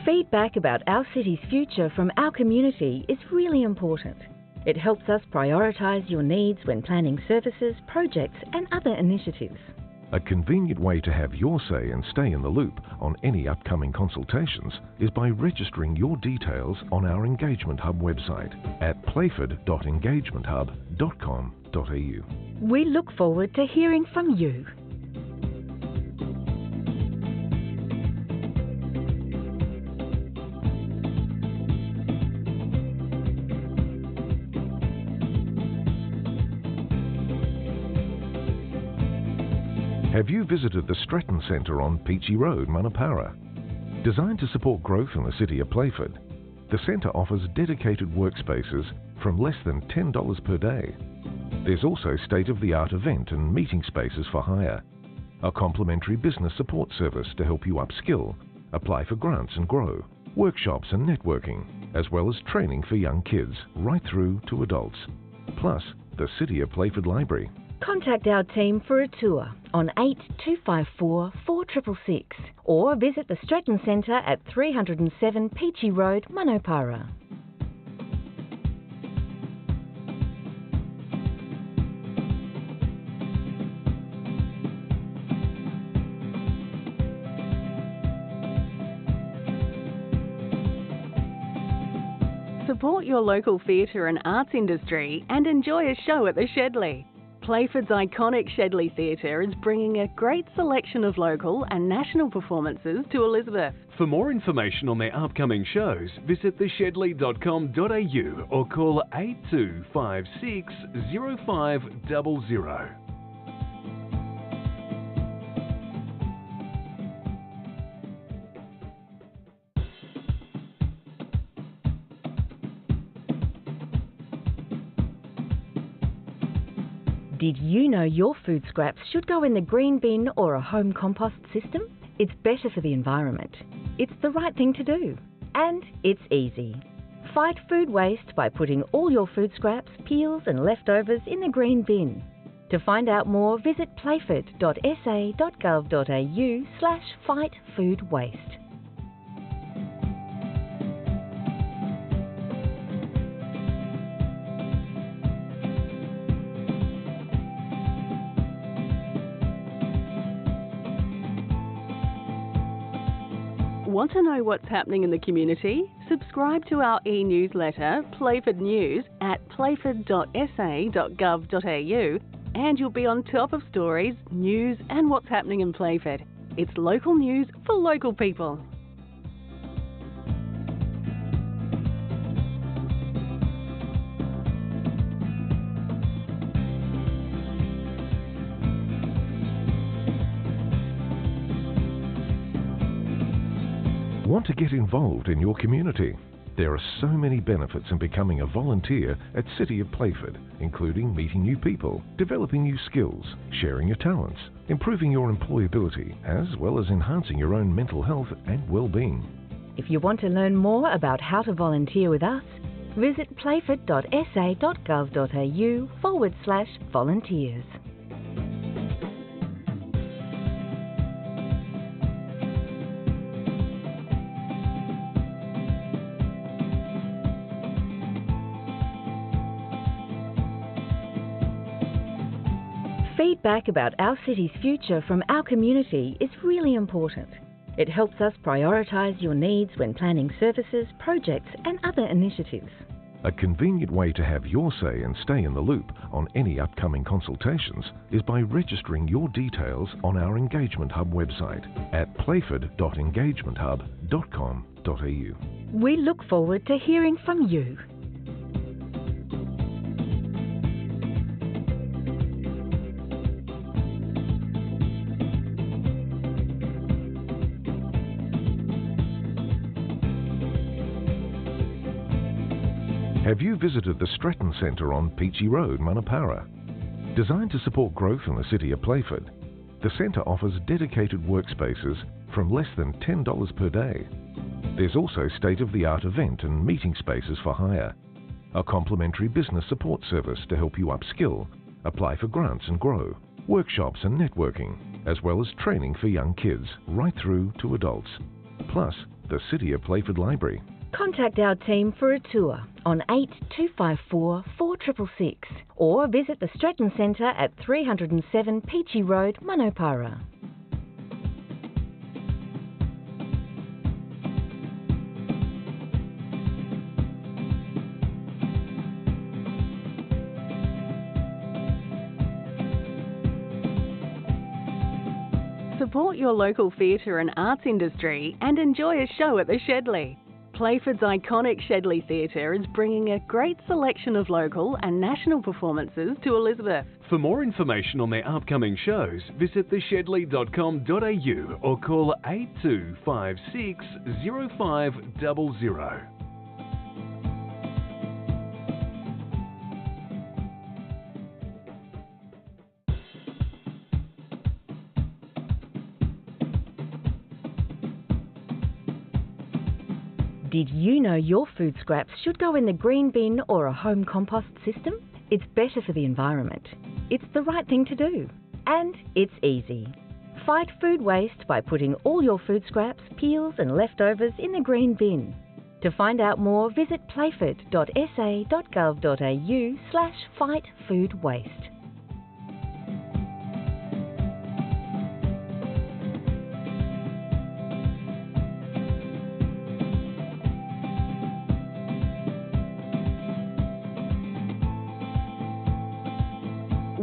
Feedback about our city's future from our community is really important. It helps us prioritise your needs when planning services, projects and other initiatives. A convenient way to have your say and stay in the loop on any upcoming consultations is by registering your details on our Engagement Hub website at playford.engagementhub.com.au. We look forward to hearing from you. Have you visited the Stratton Centre on Peachy Road, Manapara? Designed to support growth in the city of Playford, the centre offers dedicated workspaces from less than $10 per day. There's also state-of-the-art event and meeting spaces for hire, a complimentary business support service to help you upskill, apply for grants and grow, workshops and networking, as well as training for young kids right through to adults, plus the City of Playford Library. Contact our team for a tour on 8254 4666 or visit the Stratton Centre at 307 Peachy Road, Manapara. Support your local theatre and arts industry and enjoy a show at the Shedley. Playford's iconic Shedley Theatre is bringing a great selection of local and national performances to Elizabeth. For more information on their upcoming shows, visit theshedley.com.au or call 8256 0500. Did you know your food scraps should go in the green bin or a home compost system? It's better for the environment. It's the right thing to do. And it's easy. Fight food waste by putting all your food scraps, peels and leftovers in the green bin. To find out more, visit playford.sa.gov.au/fightfoodwaste. Want to know what's happening in the community? Subscribe to our e-newsletter, Playford News, at playford.sa.gov.au and you'll be on top of stories, news and what's happening in Playford. It's local news for local people. Want to get involved in your community? There are so many benefits in becoming a volunteer at City of Playford, including meeting new people, developing new skills, sharing your talents, improving your employability, as well as enhancing your own mental health and well-being. If you want to learn more about how to volunteer with us, visit playford.sa.gov.au/volunteers. Feedback about our city's future from our community is really important. It helps us prioritise your needs when planning services, projects and other initiatives. A convenient way to have your say and stay in the loop on any upcoming consultations is by registering your details on our Engagement Hub website at playford.engagementhub.com.au. We look forward to hearing from you. Have you visited the Stratton Centre on Peachy Road, Manapara? Designed to support growth in the city of Playford, the centre offers dedicated workspaces from less than $10 per day. There's also state-of-the-art event and meeting spaces for hire, a complimentary business support service to help you upskill, apply for grants and grow, workshops and networking, as well as training for young kids right through to adults, plus the City of Playford Library. Contact our team for a tour on 8254 4666 or visit the Stretton Centre at 307 Peachy Road, Manopara. Support your local theatre and arts industry and enjoy a show at the Shedley. Playford's iconic Shedley Theatre is bringing a great selection of local and national performances to Elizabeth. For more information on their upcoming shows, visit theshedley.com.au or call 8256 0500. Did you know your food scraps should go in the green bin or a home compost system? It's better for the environment. It's the right thing to do. And it's easy. Fight food waste by putting all your food scraps, peels and leftovers in the green bin. To find out more, visit playford.sa.gov.au/fightfoodwaste.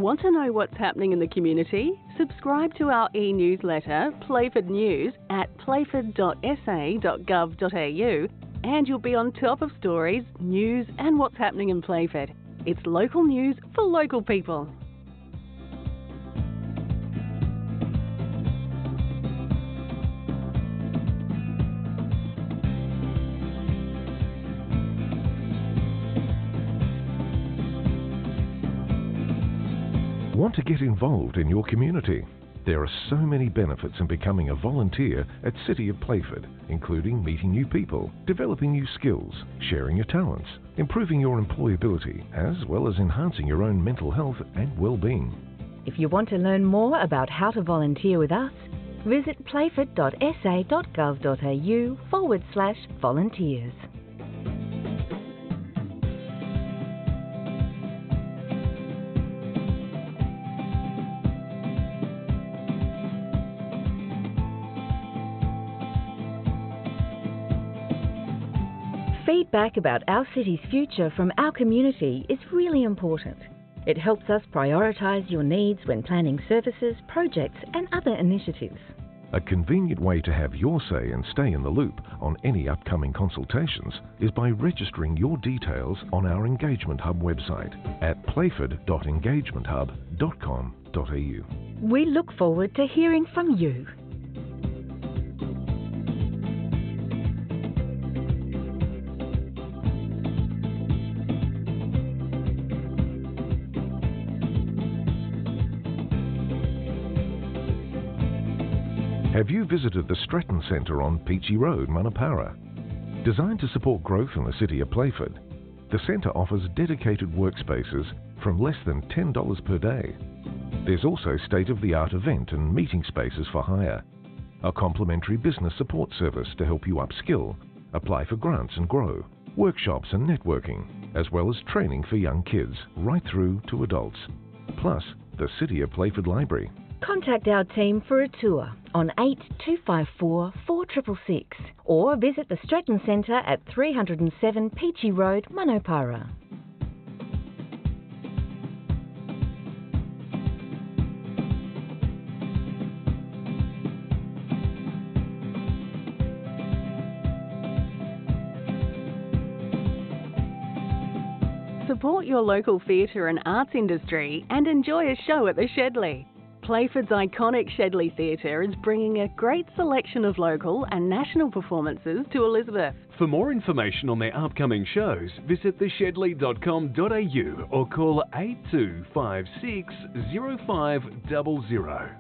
Want to know what's happening in the community? Subscribe to our e-newsletter, Playford News, at playford.sa.gov.au and you'll be on top of stories, news and what's happening in Playford. It's local news for local people. Want to get involved in your community? There are so many benefits in becoming a volunteer at City of Playford, including meeting new people, developing new skills, sharing your talents, improving your employability, as well as enhancing your own mental health and well-being. If you want to learn more about how to volunteer with us, visit playford.sa.gov.au/volunteers. Feedback about our city's future from our community is really important. It helps us prioritise your needs when planning services, projects and other initiatives. A convenient way to have your say and stay in the loop on any upcoming consultations is by registering your details on our Engagement Hub website at playford.engagementhub.com.au. We look forward to hearing from you. Have you visited the Stretton Centre on Peachy Road, Manopara? Designed to support growth in the City of Playford, the centre offers dedicated workspaces from less than $10 per day. There's also state-of-the-art event and meeting spaces for hire, a complimentary business support service to help you upskill, apply for grants and grow, workshops and networking, as well as training for young kids right through to adults, plus the City of Playford Library. Contact our team for a tour on 8254 4666 or visit the Stretton Centre at 307 Peachy Road, Manopara. Support your local theatre and arts industry and enjoy a show at the Shedley. Playford's iconic Shedley Theatre is bringing a great selection of local and national performances to Elizabeth. For more information on their upcoming shows, visit theshedley.com.au or call 8256 0500.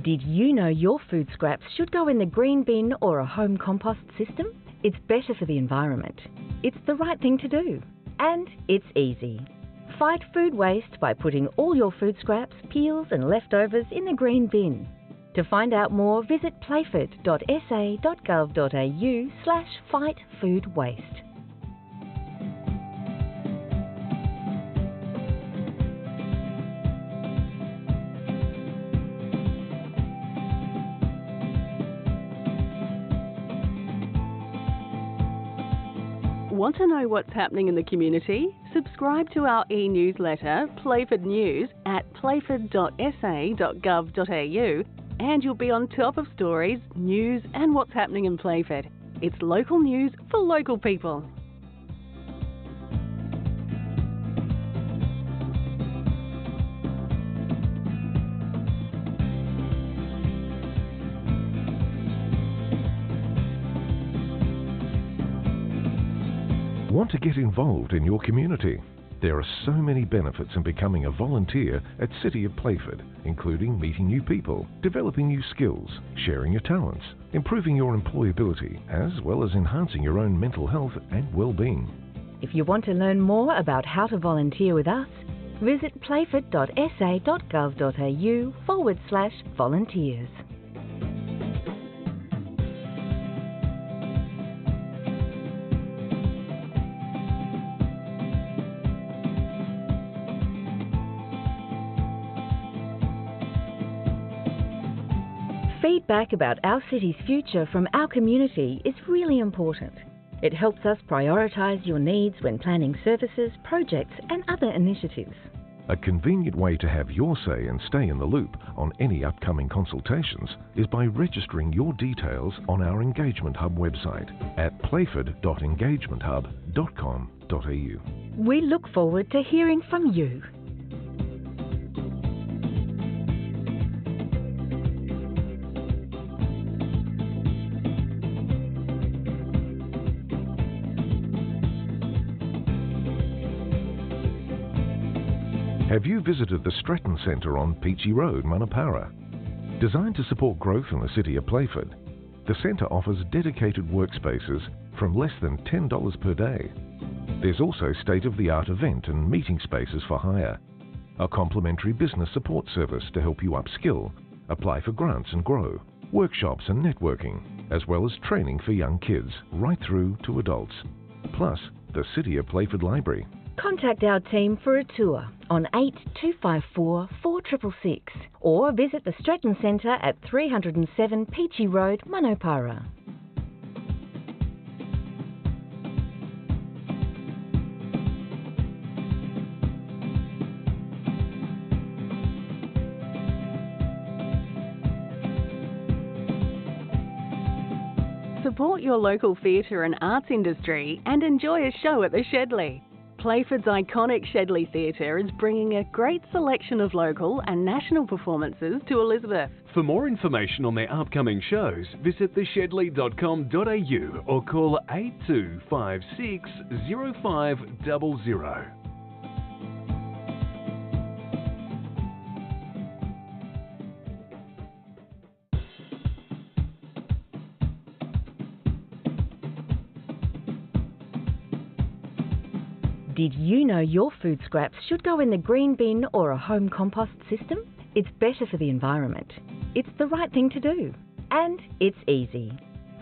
Did you know your food scraps should go in the green bin or a home compost system? It's better for the environment. It's the right thing to do. And it's easy. Fight food waste by putting all your food scraps, peels and leftovers in the green bin. To find out more, visit playford.sa.gov.au/fightfoodwaste. Want to know what's happening in the community? Subscribe to our e-newsletter, Playford News, at playford.sa.gov.au, and you'll be on top of stories, news and what's happening in Playford. It's local news for local people. Want to get involved in your community? There are so many benefits in becoming a volunteer at City of Playford, including meeting new people, developing new skills, sharing your talents, improving your employability, as well as enhancing your own mental health and well-being. If you want to learn more about how to volunteer with us, visit playford.sa.gov.au/volunteers. Feedback about our city's future from our community is really important. It helps us prioritise your needs when planning services, projects and other initiatives. A convenient way to have your say and stay in the loop on any upcoming consultations is by registering your details on our Engagement Hub website at playford.engagementhub.com.au. We look forward to hearing from you. Have you visited the Stratton Centre on Peachy Road, Manapara? Designed to support growth in the city of Playford, the centre offers dedicated workspaces from less than $10 per day. There's also state-of-the-art event and meeting spaces for hire, a complimentary business support service to help you upskill, apply for grants and grow, workshops and networking, as well as training for young kids right through to adults. Plus, the City of Playford Library. Contact our team for a tour on 8254 4666 or visit the Stratton Centre at 307 Peachy Road, Manapara. Support your local theatre and arts industry and enjoy a show at the Shedley. Playford's iconic Shedley Theatre is bringing a great selection of local and national performances to Elizabeth. For more information on their upcoming shows, visit theshedley.com.au or call 8256 0500. Did you know your food scraps should go in the green bin or a home compost system? It's better for the environment. It's the right thing to do. And it's easy.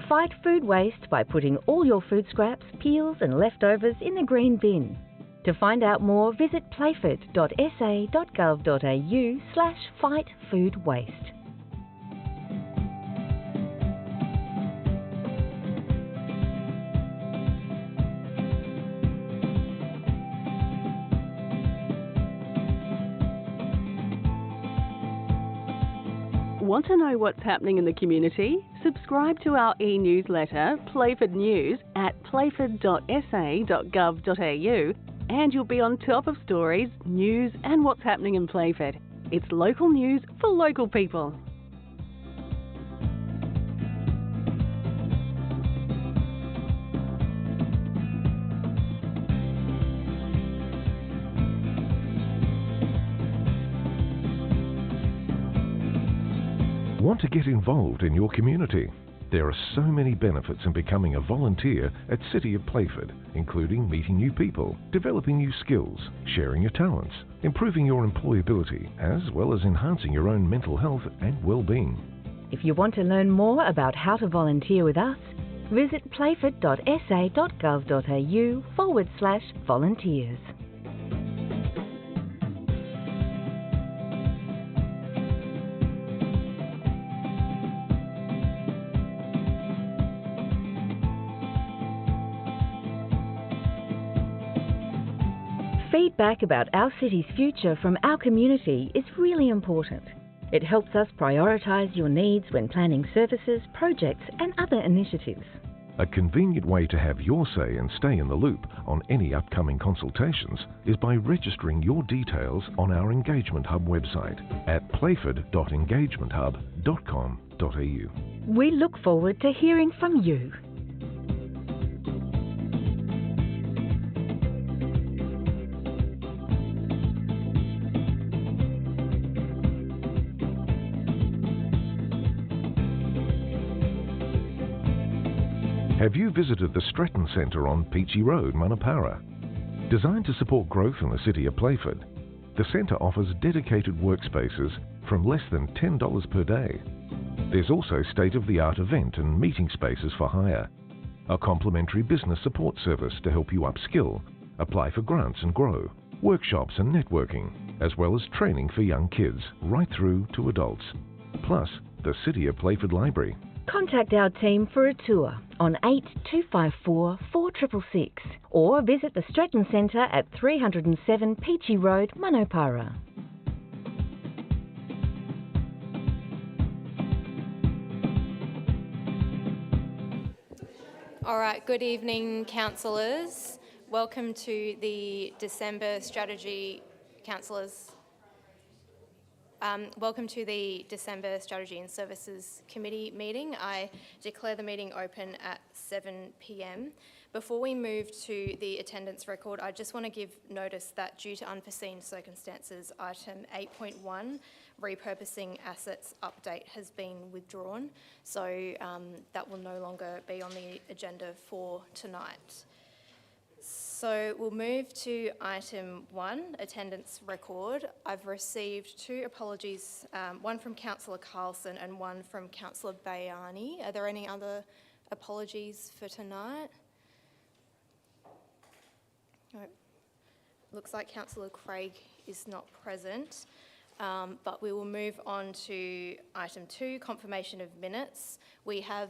Fight food waste by putting all your food scraps, peels and leftovers in the green bin. To find out more, visit playford.sa.gov.au/fightfoodwaste. Want to know what's happening in the community? Subscribe to our e-newsletter, Playford News, at playford.sa.gov.au, and you'll be on top of stories, news and what's happening in Playford. It's local news for local people. Want to get involved in your community? There are so many benefits in becoming a volunteer at City of Playford, including meeting new people, developing new skills, sharing your talents, improving your employability, as well as enhancing your own mental health and well-being. If you want to learn more about how to volunteer with us, visit playford.sa.gov.au/volunteers. Feedback about our city's future from our community is really important. It helps us prioritise your needs when planning services, projects and other initiatives. A convenient way to have your say and stay in the loop on any upcoming consultations is by registering your details on our Engagement Hub website at playford.engagementhub.com.au. We look forward to hearing from you. Have you visited the Stretton Centre on Peachy Road, Manapara? Designed to support growth in the city of Playford, the centre offers dedicated workspaces from less than $10 per day. There's also state-of-the-art event and meeting spaces for hire, a complimentary business support service to help you upskill, apply for grants and grow, workshops and networking, as well as training for young kids right through to adults. Plus, the City of Playford Library. Contact our team for a tour on 8254 4666 or visit the Stretton Centre at 307 Peachy Road, Manapara. All right, good evening, councillors. Welcome to the December Strategy, councillors. Welcome to the December Strategy and Services Committee meeting. I declare the meeting open at 7 p.m. Before we move to the attendance record, I just want to give notice that due to unforeseen circumstances, item 8.1, repurposing assets update, has been withdrawn. So that will no longer be on the agenda for tonight. So we'll move to item 1, attendance record. I've received 2 apologies, one from Councillor Carlson and one from Councillor Bayani. Are there any other apologies for tonight? No. Looks like Councillor Craig is not present, but we will move on to item 2, confirmation of minutes. We have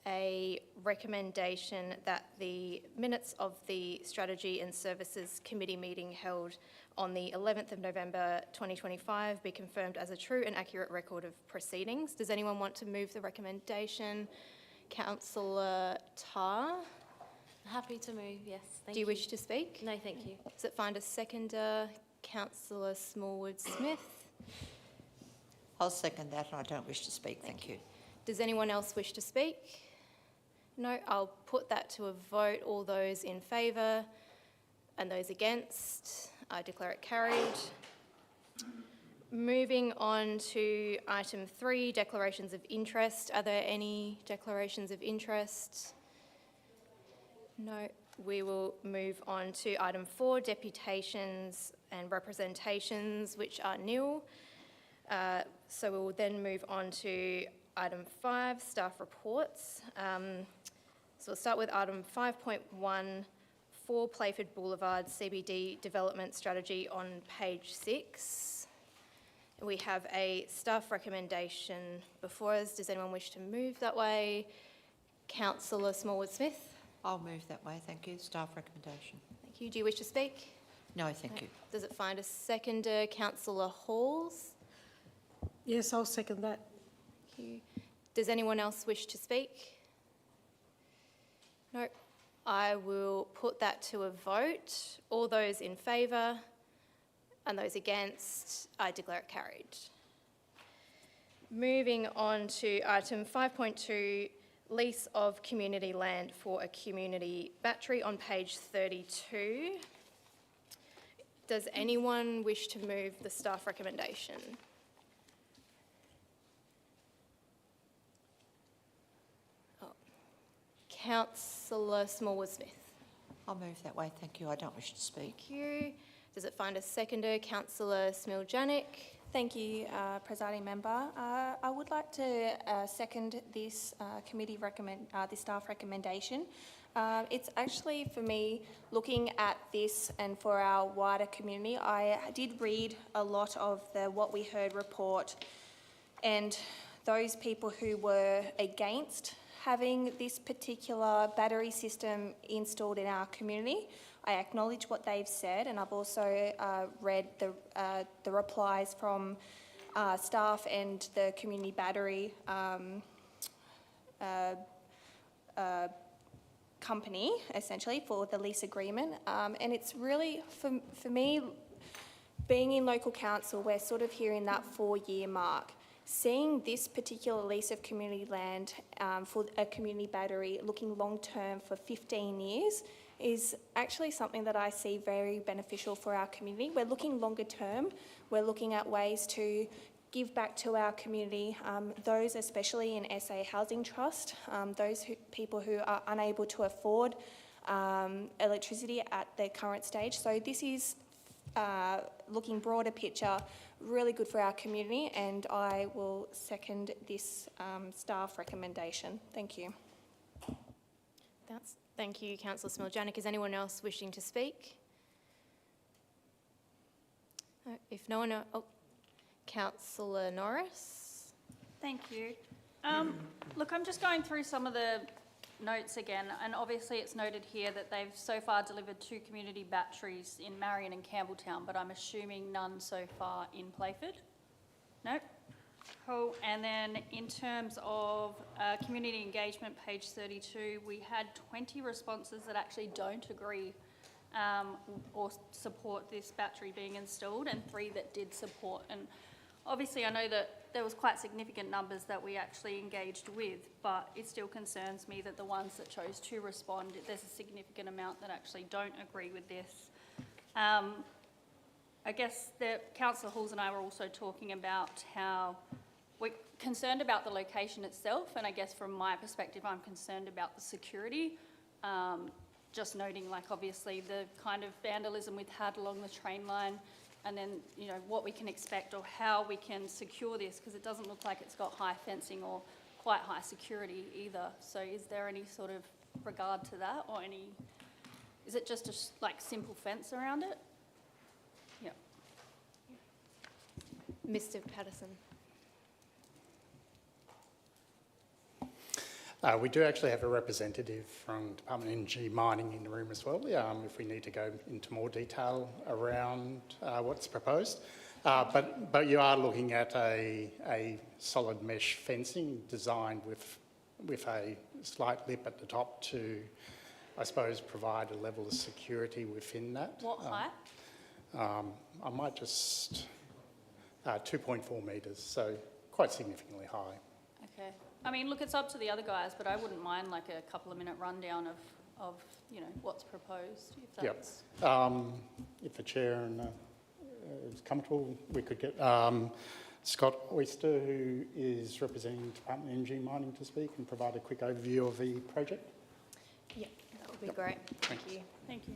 a recommendation that the minutes of the Strategy and Services Committee meeting held on the 11th of November 2025 be confirmed as a true and accurate record of proceedings. Does anyone want to move the recommendation? Councillor Tarr? Happy to move, yes. Thank you. Do you wish to speak? No, thank you. Does it find a seconder? Councillor Smallwood-Smith? I'll second that, and I don't wish to speak. Thank you. Does anyone else wish to speak? No, I'll put that to a vote. All those in favour and those against, I declare it carried. Moving on to item 3, declarations of interest. Are there any declarations of interest? No. We will move on to item 4, deputations and representations, which are nil. So we will then move on to item 5, staff reports. So we'll start with item 5.1, 4 Playford Boulevard CBD Development Strategy on page 6. We have a staff recommendation before us. Does anyone wish to move that way? Councillor Smallwood-Smith? I'll move that way, thank you. Staff recommendation. Thank you. Do you wish to speak? No, thank you. Does it find a seconder? Councillor Halls? Yes, I'll second that. Thank you. Does anyone else wish to speak? No. I will put that to a vote. All those in favour and those against, I declare it carried. Moving on to item 5.2, lease of community land for a community battery on page 32. Does anyone wish to move the staff recommendation? Councillor Smallwood-Smith. I'll move that way, thank you. I don't wish to speak. Thank you. Does it find a seconder? Councillor Smiljanek. Thank you, Presiding Member. I would like to second this this staff recommendation. It's actually, for me, looking at this and for our wider community, I did read a lot of the What We Heard report, and those people who were against having this particular battery system installed in our community. I acknowledge what they've said, and I've also read the replies from staff and the community battery company, essentially, for the lease agreement. And it's really, for me, being in local council, we're sort of here in that 4-year mark. Seeing this particular lease of community land for a community battery looking long-term for 15 years is actually something that I see very beneficial for our community. We're looking longer term. We're looking at ways to give back to our community, those especially in SA Housing Trust, those people who are unable to afford electricity at their current stage. So this is looking broader picture, really good for our community, and I will second this staff recommendation. Thank you. Thank you, Councillor Smiljanek. Is anyone else wishing to speak? No, if no one, Councillor Norris. Thank you. Look, I'm just going through some of the notes again, and obviously it's noted here that they've so far delivered 2 community batteries in Marion and Campbelltown, but I'm assuming none so far in Playford? No? Cool. And then in terms of community engagement, page 32, we had 20 responses that actually don't agree or support this battery being installed, and 3 that did support. And obviously I know that there was quite significant numbers that we actually engaged with, but it still concerns me that the ones that chose to respond, there's a significant amount that actually don't agree with this. I guess Councillor Halls and I were also talking about how we're concerned about the location itself, and I guess from my perspective I'm concerned about the security. Just noting, like, obviously the kind of vandalism we've had along the train line, and then, you know, what we can expect or how we can secure this, because it doesn't look like it's got high fencing or quite high security either. So is there any sort of regard to that, or is it just a simple fence around it? Yeah. Mr. Patterson. We do actually have a representative from Department of Energy Mining in the room as well, if we need to go into more detail around what's proposed. But you are looking at a solid mesh fencing designed with a slight lip at the top to, I suppose, provide a level of security within that. What height? I might just, 2.4 metres, so quite significantly high. Okay. I mean, look, it's up to the other guys, but I wouldn't mind like a couple of minute rundown of you know, what's proposed. If that's... If the chair is comfortable, we could get Scott Oyster, who is representing Department of Energy Mining, to speak and provide a quick overview of the project. Yeah, that would be great. Thank you. Thank you.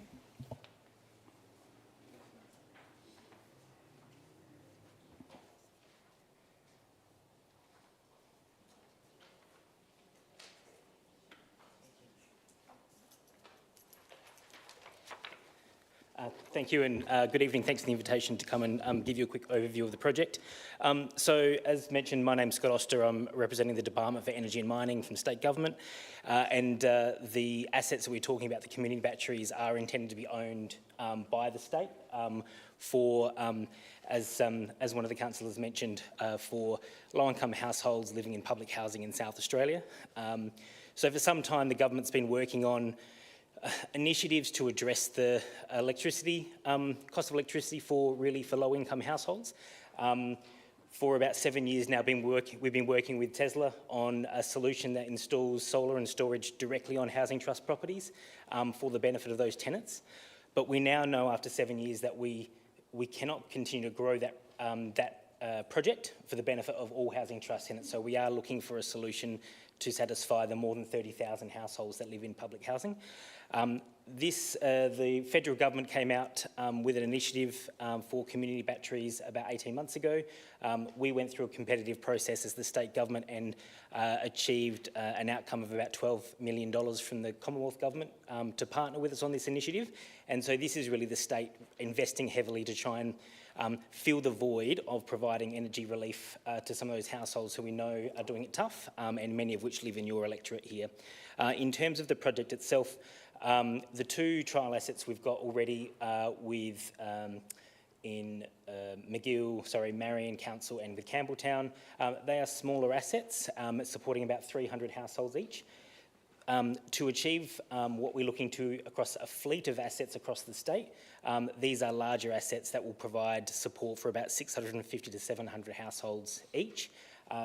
Thank you, and good evening. Thanks for the invitation to come and give you a quick overview of the project. So, as mentioned, my name's Scott Oster. I'm representing the Department for Energy and Mining from State Government, and the assets that we're talking about, the community batteries, are intended to be owned by the state as one of the councillors mentioned, for low-income households living in public housing in South Australia. So for some time, the government's been working on initiatives to address the cost of electricity for low-income households. For about 7 years now, we've been working with Tesla on a solution that installs solar and storage directly on housing trust properties for the benefit of those tenants. But we now know after 7 years that we cannot continue to grow that project for the benefit of all housing trust tenants. So we are looking for a solution to satisfy the more than 30,000 households that live in public housing. The federal government came out with an initiative for community batteries about 18 months ago. We went through a competitive process as the state government and achieved an outcome of about $12 million from the Commonwealth government to partner with us on this initiative. And so this is really the state investing heavily to try and fill the void of providing energy relief to some of those households who we know are doing it tough, and many of which live in your electorate here. In terms of the project itself, the two trial assets we've got already with Marion Council and with Campbelltown, they are smaller assets supporting about 300 households each. To achieve what we're looking to across a fleet of assets across the state, these are larger assets that will provide support for about 650 to 700 households each.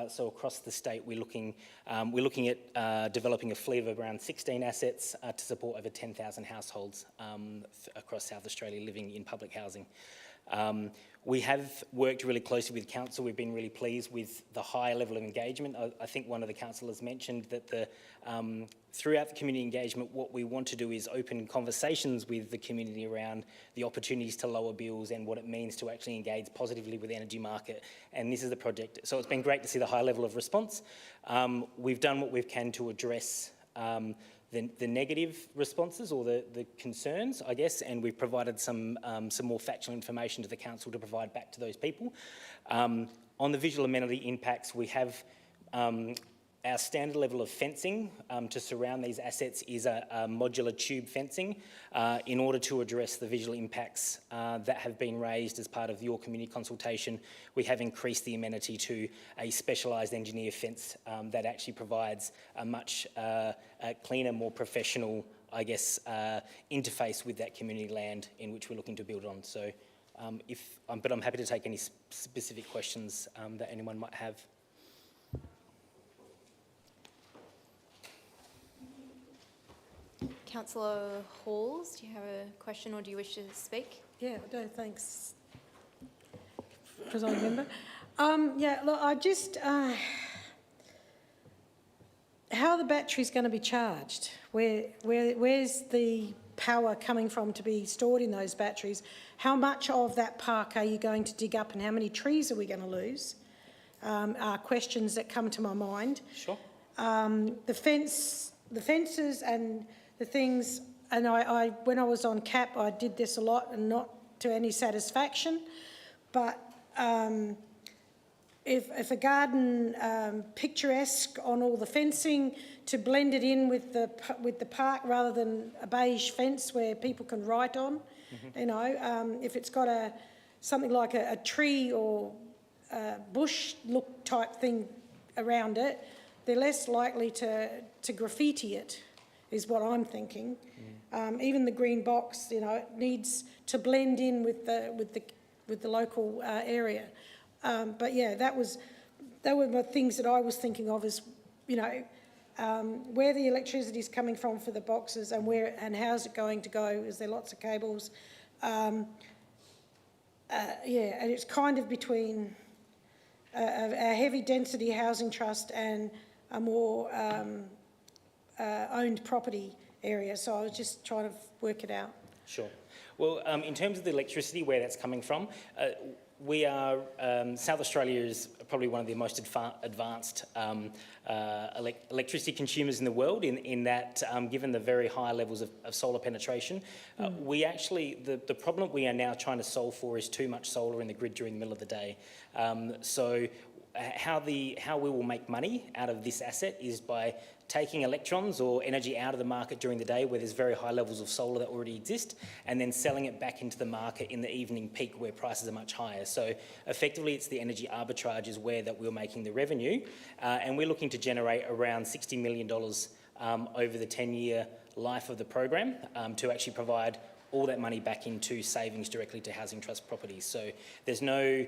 So across the state, we're looking at developing a fleet of around 16 assets to support over 10,000 households across South Australia living in public housing. We have worked really closely with council. We've been really pleased with the high level of engagement. I think one of the councillors mentioned that throughout the community engagement, what we want to do is open conversations with the community around the opportunities to lower bills and what it means to actually engage positively with the energy market. And this is the project. So it's been great to see the high level of response. We've done what we can to address the negative responses or the concerns, I guess, and we've provided some more factual information to the council to provide back to those people. On the visual amenity impacts, we have our standard level of fencing to surround these assets is a modular tube fencing in order to address the visual impacts that have been raised as part of your community consultation. We have increased the amenity to a specialised engineer fence that actually provides a much cleaner, more professional, I guess, interface with that community land in which we're looking to build on. So, but I'm happy to take any specific questions that anyone might have. Councillor Halls, do you have a question or do you wish to speak? Yeah, no, thanks, Presiding Member. Yeah, look, I just... how are the batteries going to be charged? Where's the power coming from to be stored in those batteries? How much of that park are you going to dig up and how many trees are we going to lose? Are questions that come to my mind. Sure. The fences and the things, and I when I was on CAP, I did this a lot and not to any satisfaction, but if a garden picturesque on all the fencing to blend it in with the park rather than a beige fence where people can write on, you know, if it's got something like a tree or bush look type thing around it, they're less likely to graffiti it, is what I'm thinking. Even the green box, you know, it needs to blend in with the local area. But yeah, that were the things that I was thinking of as, you know, where the electricity is coming from for the boxes and how's it going to go? Is there lots of cables? Yeah, and it's kind of between a heavy density housing trust and a more owned property area. So I was just trying to work it out. Sure. Well, in terms of the electricity, where that's coming from, we are, South Australia is probably one of the most advanced electricity consumers in the world in that, given the very high levels of solar penetration, we actually, the problem we are now trying to solve for is too much solar in the grid during the middle of the day. So how we will make money out of this asset is by taking electrons or energy out of the market during the day where there's very high levels of solar that already exist, and then selling it back into the market in the evening peak where prices are much higher. So effectively it's the energy arbitrage is where that we're making the revenue, and we're looking to generate around $60 million over the 10-year life of the program to actually provide all that money back into savings directly to housing trust properties. So there's no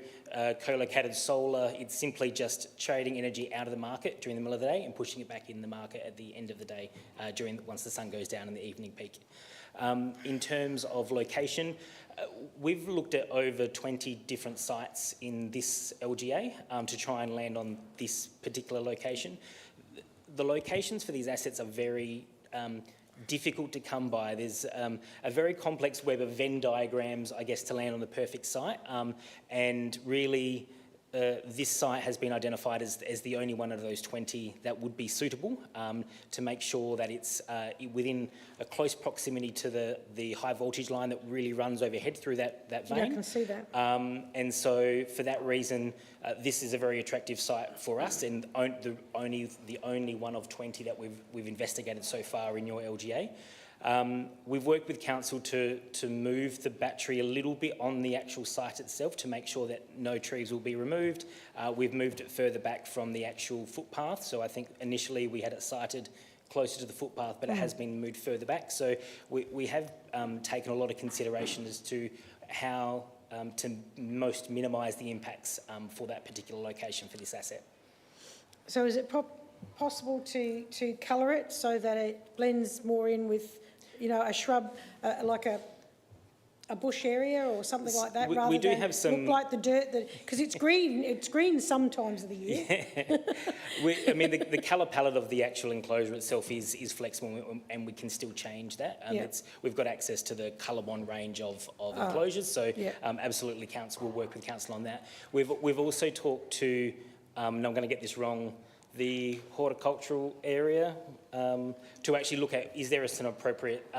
co-located solar. It's simply just trading energy out of the market during the middle of the day and pushing it back in the market at the end of the day once the sun goes down in the evening peak. In terms of location, we've looked at over 20 different sites in this LGA to try and land on this particular location. The locations for these assets are very difficult to come by. There's a very complex web of Venn diagrams, I guess, to land on the perfect site. And really, this site has been identified as the only one of those 20 that would be suitable to make sure that it's within a close proximity to the high voltage line that really runs overhead through that vein. Yeah, I can see that. And so for that reason, this is a very attractive site for us, and the only one of 20 that we've investigated so far in your LGA. We've worked with council to move the battery a little bit on the actual site itself to make sure that no trees will be removed. We've moved it further back from the actual footpath, so I think initially we had it sited closer to the footpath, but it has been moved further back. So we have taken a lot of consideration as to how to most minimise the impacts for that particular location for this asset. So is it possible to colour it so that it blends more in with, you know, a shrub, like a bush area or something like that, rather than look like the dirt? Because it's green. It's green sometimes of the year. Yeah. I mean, the colour palette of the actual enclosure itself is flexible, and we can still change that. We've got access to the ColourBond range of enclosures, so absolutely, council will work with council on that. We've also talked to, and I'm going to get this wrong, the horticultural area to actually look at, is there some appropriate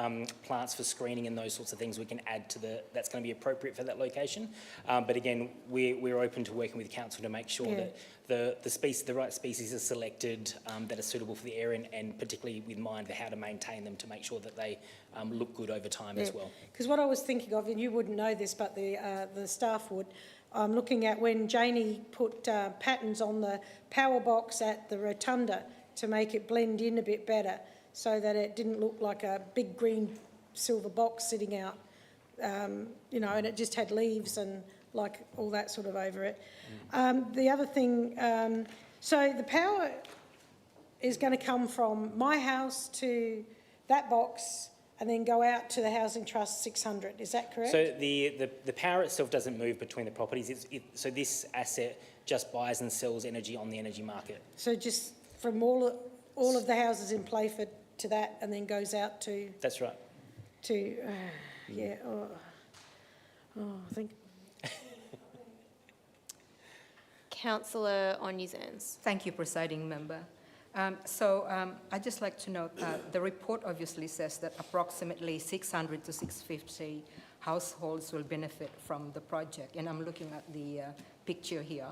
plants for screening and those sorts of things we can add to that's going to be appropriate for that location. But again, we're open to working with council to make sure that the right species are selected that are suitable for the area, and particularly with mind how to maintain them to make sure that they look good over time as well. Because what I was thinking of, and you wouldn't know this, but the staff would, I'm looking at when Janie put patterns on the power box at the rotunda to make it blend in a bit better, so that it didn't look like a big green silver box sitting out, you know, and it just had leaves and like all that sort of over it. The other thing, so the power is going to come from my house to that box and then go out to the Housing Trust 600, is that correct? So the power itself doesn't move between the properties. So this asset just buys and sells energy on the energy market. So just from all of the houses in Playford to that, and then goes out to... That's right. To, yeah, I think... Councillor Onyuzans. Thank you, Presiding Member. I'd just like to note that the report obviously says that approximately 600 to 650 households will benefit from the project, and I'm looking at the picture here.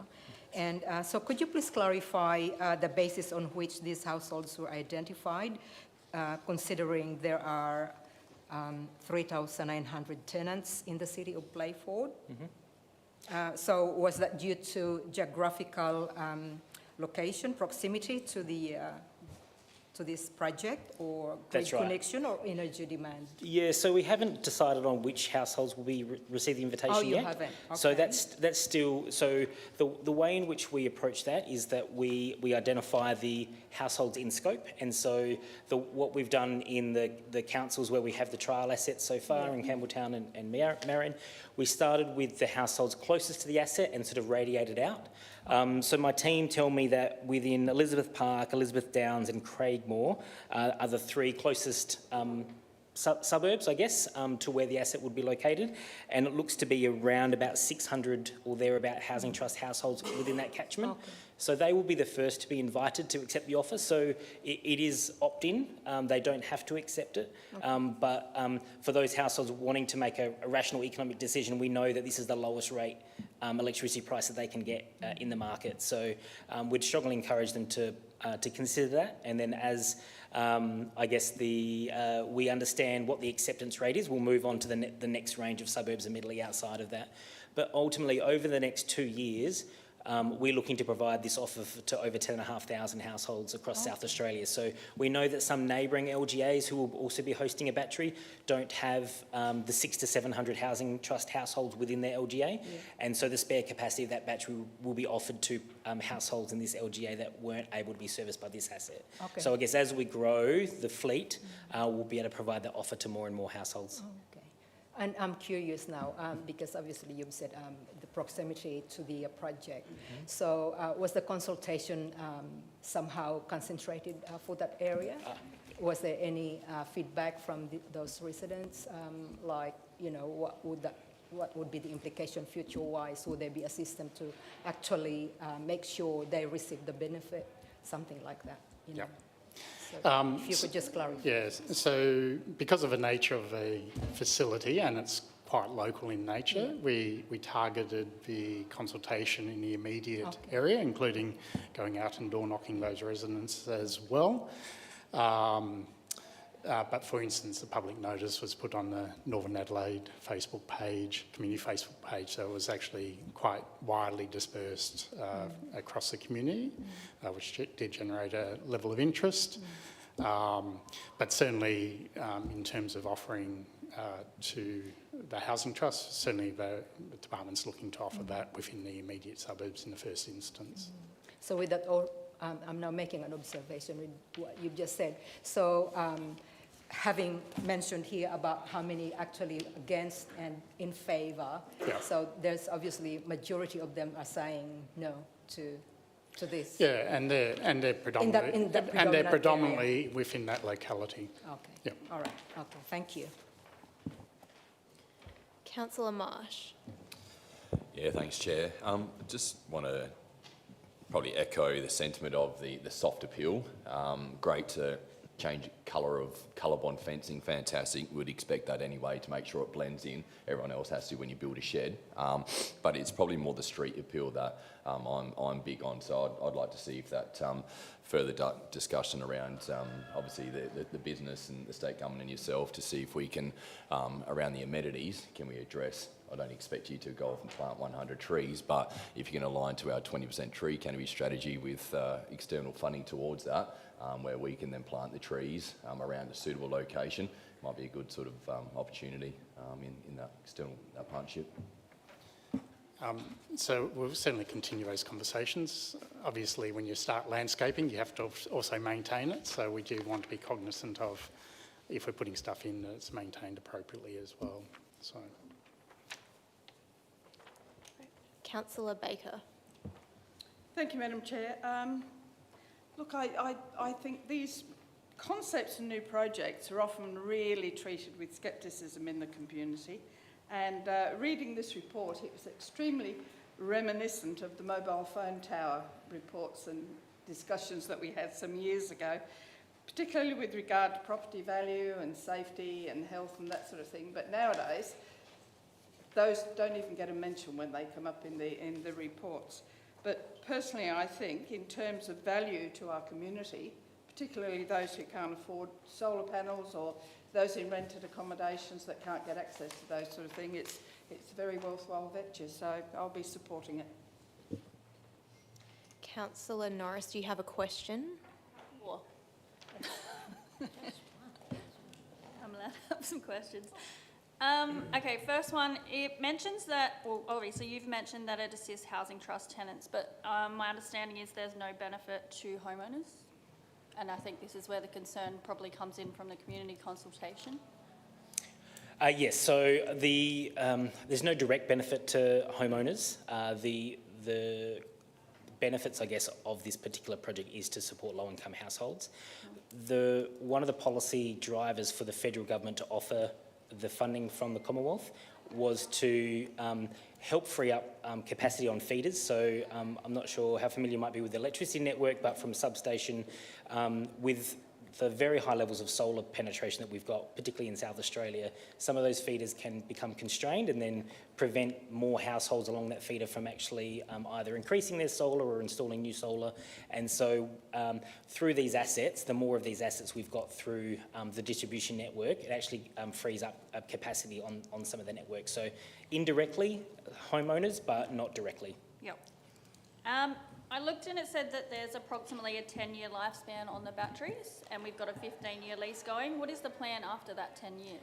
And so could you please clarify the basis on which these households were identified, considering there are 3,900 tenants in the city of Playford? Mm-hmm. So was that due to geographical location, proximity to the to this project, or grid connection, or energy demand? Yeah, so we haven't decided on which households will be receive the invitation yet. Oh, you haven't? Okay. So that's still, so the way in which we approach that is that we identify the households in scope, and so what we've done in the councils where we have the trial assets so far in Campbelltown and Marion, we started with the households closest to the asset and sort of radiated out. So my team tell me that within Elizabeth Park, Elizabeth Downs and Craigmore are the three closest suburbs, I guess, to where the asset would be located, and it looks to be around about 600 or thereabout Housing Trust households within that catchment. Okay. So they will be the first to be invited to accept the offer. So it is opt-in. They don't have to accept it. Okay. But for those households wanting to make a rational economic decision, we know that this is the lowest rate electricity price that they can get in the market. So we'd strongly encourage them to consider that. And then as I guess we understand what the acceptance rate is, we'll move on to the next range of suburbs immediately outside of that. But ultimately, over the next 2 years, we're looking to provide this offer to over 10,500 households across South Australia. So we know that some neighbouring LGAs who will also be hosting a battery don't have the 600 to 700 housing trust households within their LGA. And so the spare capacity of that battery will be offered to households in this LGA that weren't able to be serviced by this asset. Okay. So I guess as we grow the fleet, we'll be able to provide that offer to more and more households. Okay. And I'm curious now, because obviously you've said the proximity to the project. So was the consultation somehow concentrated for that area? Was there any feedback from those residents? Like, you know, what would be the implication future-wise? Would there be a system to actually make sure they receive the benefit? Something like that, you know? So if you could just clarify. Yes, so because of the nature of a facility, and it's quite local in nature, we targeted the consultation in the immediate area, including going out and door knocking those residents as well. But for instance, the public notice was put on the Northern Adelaide Facebook page, community Facebook page, so it was actually quite widely dispersed across the community, which did generate a level of interest. But certainly in terms of offering to the Housing Trust, certainly the department's looking to offer that within the immediate suburbs in the first instance. So with that, I'm now making an observation with what you've just said. So having mentioned here about how many actually against and in favour, so there's obviously majority of them are saying no to this. Yeah, and they're predominantly within that locality. Okay. Yeah. All right. Okay. Thank you. Councillor Marsh. Yeah, thanks, Chair. Just want to probably echo the sentiment of the soft appeal. Great to change colour of colour-bond fencing, fantastic. Would expect that anyway to make sure it blends in. Everyone else has to when you build a shed. But it's probably more the street appeal that I'm big on. So I'd like to see if that further discussion around obviously the business and the state government and yourself to see if we can, around the amenities, can we address. I don't expect you to go off and plant 100 trees, but if you can align to our 20% tree canopy strategy with external funding towards that, where we can then plant the trees around a suitable location, might be a good sort of opportunity in that external partnership. So we'll certainly continue those conversations. Obviously, when you start landscaping, you have to also maintain it. So we do want to be cognizant of if we're putting stuff in, that it's maintained appropriately as well. So. Councillor Baker. Thank you, Madam Chair. Look, I think these concepts and new projects are often really treated with scepticism in the community. And reading this report, it was extremely reminiscent of the mobile phone tower reports and discussions that we had some years ago, particularly with regard to property value and safety and health and that sort of thing. But nowadays, those don't even get a mention when they come up in the reports. But personally, I think in terms of value to our community, particularly those who can't afford solar panels or those in rented accommodations that can't get access to those sort of things, it's a very worthwhile venture, so I'll be supporting it. Councillor Norris, do you have a question? Or I'm allowed to have some questions. Okay, first one, it mentions that, well, obviously you've mentioned that it assists housing trust tenants, but my understanding is there's no benefit to homeowners. And I think this is where the concern probably comes in from the community consultation. Yes, so there's no direct benefit to homeowners. The benefits, I guess, of this particular project is to support low-income households. One of the policy drivers for the federal government to offer the funding from the Commonwealth was to help free up capacity on feeders. So I'm not sure how familiar you might be with the electricity network, but from substation, with the very high levels of solar penetration that we've got, particularly in South Australia, some of those feeders can become constrained and then prevent more households along that feeder from actually either increasing their solar or installing new solar. And so through these assets, the more of these assets we've got through the distribution network, it actually frees up capacity on some of the network. So indirectly, homeowners, but not directly. Yep. I looked and it said that there's approximately a 10-year lifespan on the batteries, and we've got a 15-year lease going. What is the plan after that 10 years?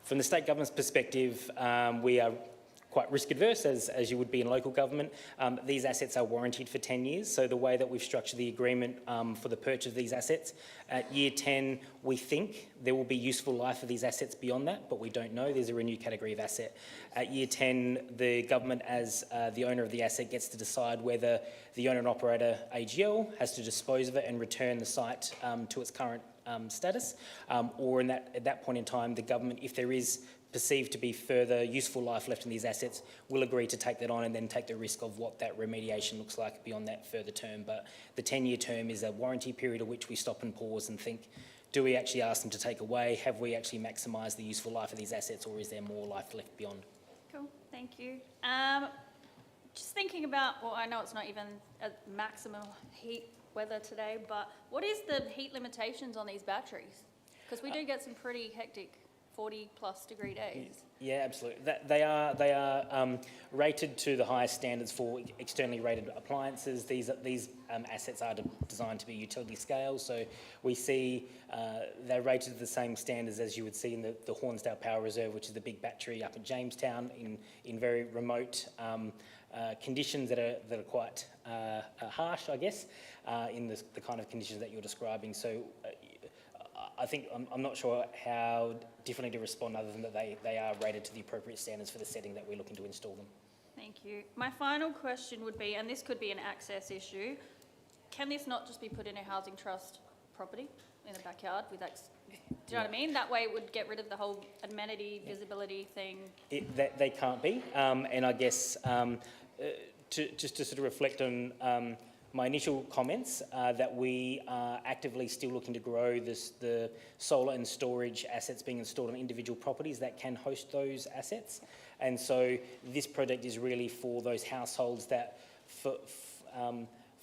From the state government's perspective, we are quite risk adverse, as you would be in local government. These assets are warranted for 10 years. So the way that we've structured the agreement for the purchase of these assets, at year 10, we think there will be useful life of these assets beyond that, but we don't know. There's a renewed category of asset. At year 10, the government, as the owner of the asset, gets to decide whether the owner and operator, AGL, has to dispose of it and return the site to its current status, or at that point in time, the government, if there is perceived to be further useful life left in these assets, will agree to take that on and then take the risk of what that remediation looks like beyond that further term. But the 10-year term is a warranty period at which we stop and pause and think, do we actually ask them to take away? Have we actually maximised the useful life of these assets, or is there more life left beyond? Cool, thank you. Just thinking about, well, I know it's not even a maximum heat weather today, but what is the heat limitations on these batteries? Because we do get some pretty hectic 40+ degree days. Yeah, absolutely. They are rated to the highest standards for externally rated appliances. These assets are designed to be utility scale, so we see they're rated to the same standards as you would see in the Hornsdale Power Reserve, which is the big battery up at Jamestown, in very remote conditions that are quite harsh, I guess, in the kind of conditions that you're describing. So I think I'm not sure how differently to respond other than that they are rated to the appropriate standards for the setting that we're looking to install them. Thank you. My final question would be, and this could be an access issue, can this not just be put in a housing trust property in the backyard with access? Do you know what I mean? That way it would get rid of the whole amenity, visibility thing. They can't be, and I guess just to sort of reflect on my initial comments, that we are actively still looking to grow the solar and storage assets being installed on individual properties that can host those assets. And so this project is really for those households that, for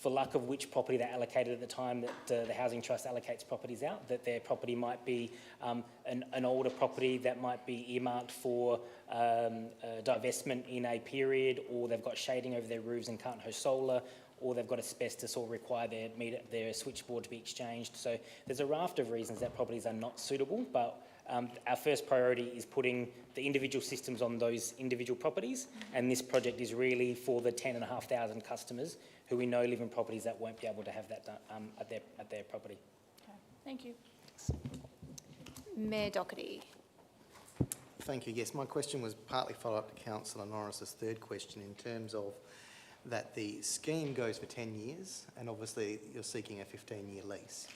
luck of which property they're allocated at the time that the Housing Trust allocates properties out, that their property might be an older property that might be earmarked for divestment in a period, or they've got shading over their roofs and can't host solar, or they've got asbestos or require their switchboard to be exchanged. So there's a raft of reasons that properties are not suitable, but our first priority is putting the individual systems on those individual properties, and this project is really for the 10,500 customers who we know live in properties that won't be able to have that done, at their property. Okay. Thank you. Mayor Doherty. Thank you. Yes, my question was partly follow-up to Councillor Norris's third question in terms of that the scheme goes for 10 years and obviously you're seeking a 15-year lease.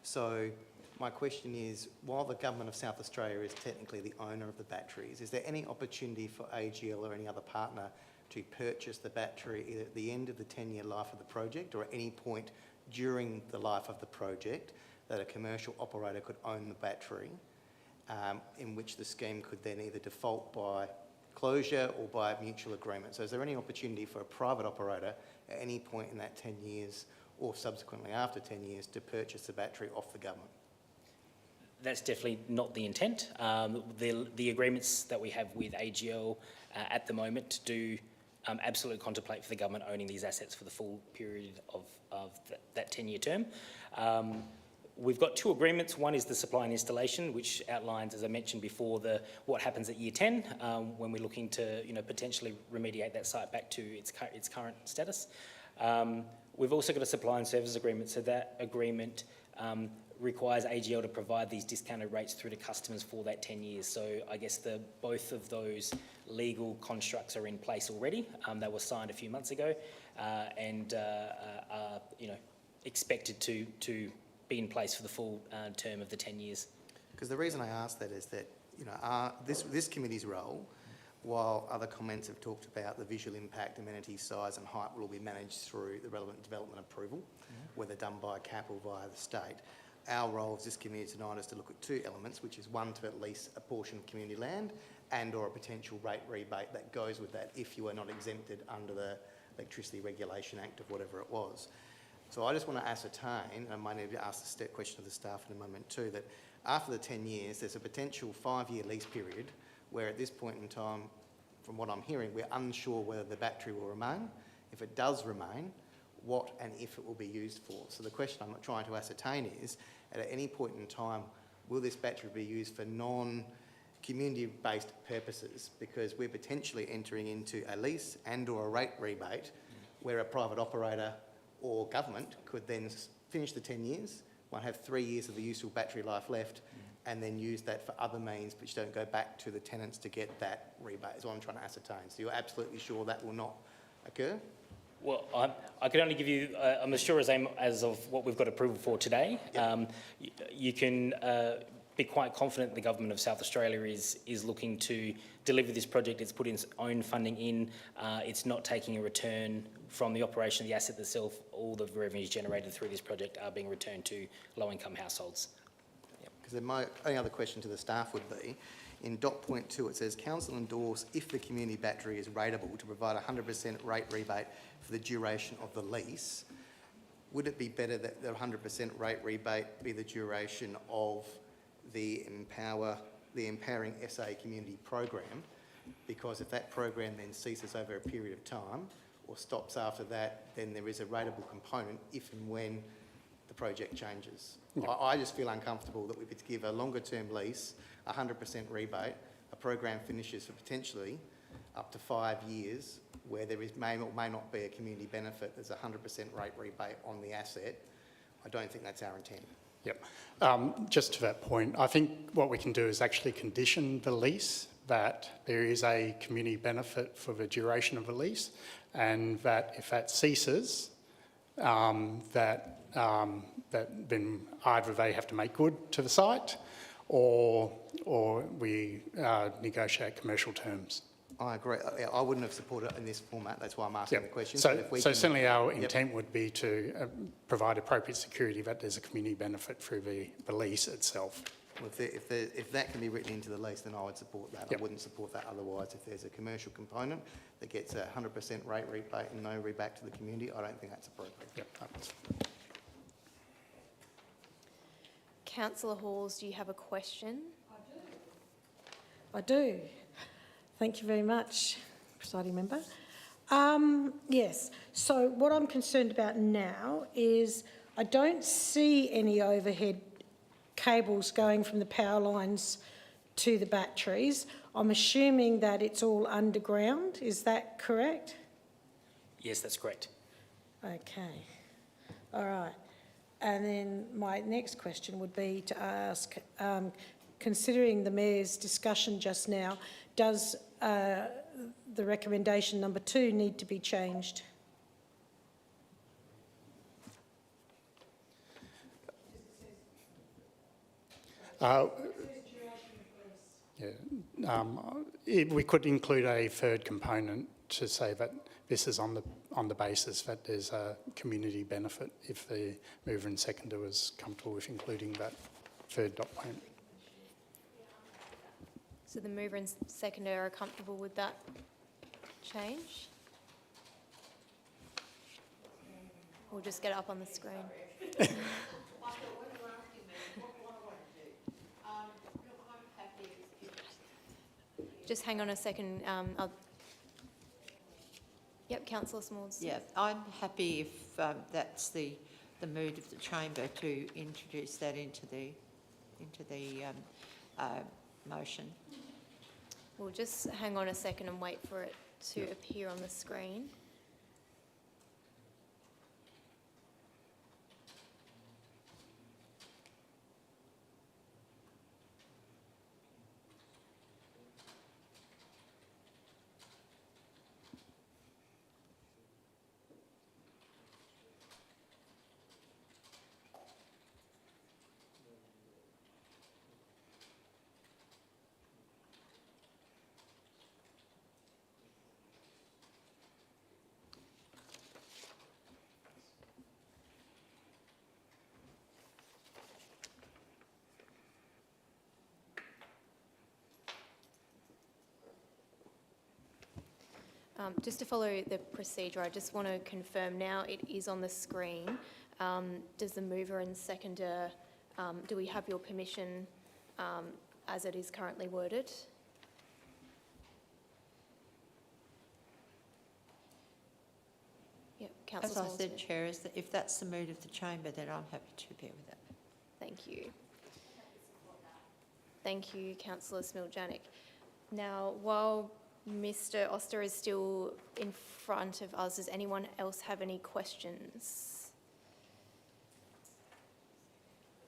So my question is, while the Government of South Australia is technically the owner of the batteries, is there any opportunity for AGL or any other partner to purchase the battery either at the end of the 10-year life of the project or at any point during the life of the project that a commercial operator could own the battery, in which the scheme could then either default by closure or by a mutual agreement? So is there any opportunity for a private operator at any point in that 10 years or subsequently after 10 years to purchase the battery off the government? That's definitely not the intent. The agreements that we have with AGL at the moment do absolutely contemplate for the government owning these assets for the full period of that 10-year term. We've got two agreements. One is the supply and installation, which outlines, as I mentioned before, what happens at year 10 when we're looking to potentially remediate that site back to its current status. We've also got a supply and service agreement, so that agreement requires AGL to provide these discounted rates through to customers for that 10 years. So I guess both of those legal constructs are in place already. They were signed a few months ago and are expected to be in place for the full term of the 10 years. Because the reason I ask that is that this committee's role, while other comments have talked about the visual impact, amenity, size and height will be managed through the relevant development approval, whether done by CAP or via the state. Our role as this committee tonight is to look at two elements, which is one, to at least a portion of community land and or a potential rate rebate that goes with that if you are not exempted under the Electricity Regulation Act of whatever it was. So I just want to ascertain, and I might need to ask the question of the staff in a moment too, that after the 10 years, there's a potential 5-year lease period where at this point in time, from what I'm hearing, we're unsure whether the battery will remain. If it does remain, what and if it will be used for. So the question I'm trying to ascertain is, at any point in time, will this battery be used for non-community-based purposes? Because we're potentially entering into a lease and or a rate rebate where a private operator or government could then finish the 10 years, might have 3 years of the useful battery life left, and then use that for other means which don't go back to the tenants to get that rebate, is what I'm trying to ascertain. So you're absolutely sure that will not occur? Well, I can only give you, I'm as sure as of what we've got approval for today. Yep. You can be quite confident the Government of South Australia is looking to deliver this project. It's put its own funding in. It's not taking a return from the operation of the asset itself. All the revenues generated through this project are being returned to low-income households. Because my only other question to the staff would be, in dot point 2 it says, council endorse if the community battery is rateable to provide 100% rate rebate for the duration of the lease. Would it be better that the 100% rate rebate be the duration of the Empowering SA community program? Because if that program then ceases over a period of time or stops after that, then there is a rateable component if and when the project changes. Yeah. I just feel uncomfortable that we could give a longer term lease, 100% rebate, a program finishes for potentially up to 5 years where there may or may not be a community benefit. There's a 100% rate rebate on the asset. I don't think that's our intent. Yep. Just to that point, I think what we can do is actually condition the lease that there is a community benefit for the duration of the lease, and that if that ceases, that then either they have to make good to the site, or we negotiate commercial terms. I agree. I wouldn't have supported it in this format. That's why I'm asking the question. So certainly our intent would be to provide appropriate security that there's a community benefit through the lease itself. Well, if that can be written into the lease, then I would support that. I wouldn't support that otherwise. If there's a commercial component that gets a 100% rate rebate and no rebate to the community, I don't think that's appropriate. Councillor Halls, do you have a question? I do. Thank you very much, Presiding Member. Yes, so what I'm concerned about now is I don't see any overhead cables going from the power lines to the batteries. I'm assuming that it's all underground. Is that correct? Yes, that's correct. Okay. All right. And then my next question would be to ask, considering the Mayor's discussion just now, does the recommendation number 2 need to be changed? We could include a third component to say that this is on the basis that there's a community benefit if the mover and seconder was comfortable with including that third dot point. So the mover and seconder are comfortable with that change? We'll just get it up on the screen. Just hang on a second. Yep, Councillor Smalls. Yeah, I'm happy if that's the mood of the chamber to introduce that into the motion. We'll just hang on a second and wait for it to appear on the screen. Just to follow the procedure, I just want to confirm now it is on the screen. Does the mover and seconder, do we have your permission as it is currently worded? Councillor As I Small said, Smith. Chair, is that if that's the mood of the chamber, then I'm happy to bear with that. Thank you. Thank you, Councillor Smiljanic. Now, while Mr Oster is still in front of us, does anyone else have any questions?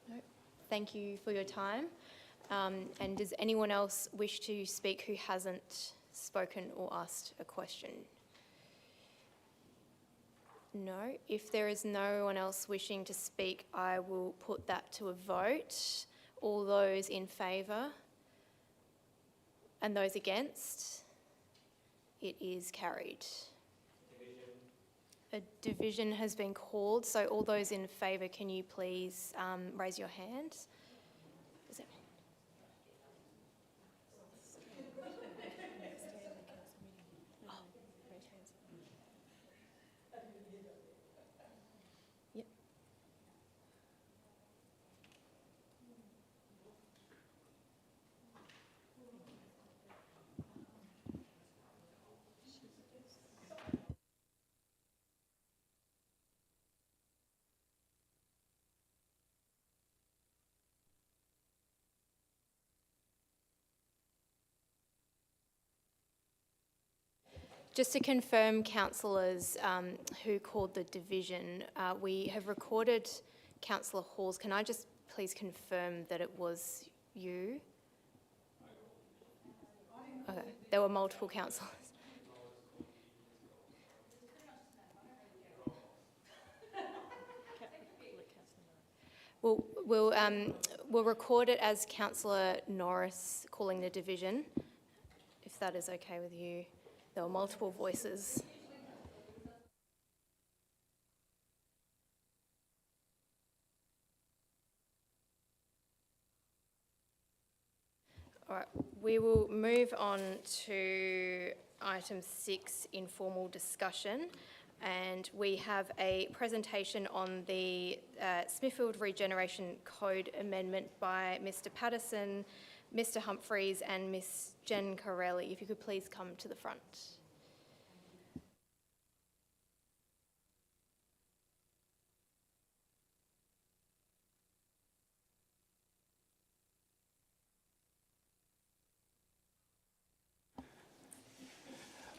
No. Thank you for your time. And does anyone else wish to speak who hasn't spoken or asked a question? No. If there is no one else wishing to speak, I will put that to a vote. All those in favour? And those against? It is carried. A division has been called, so all those in favour, can you please raise your hand? Is it? Yep. Just to confirm, councillors who called the division, we have recorded Councillor Halls. Can I just please confirm that it was you? Okay, there were multiple councillors. We'll record it as Councillor Norris calling the division, if that is okay with you. There were multiple voices. All right, we will move on to item 6, informal discussion. And we have a presentation on the Smithfield Regeneration Code amendment by Mr Patterson, Mr Humphreys and Ms Jen Corelli. If you could please come to the front.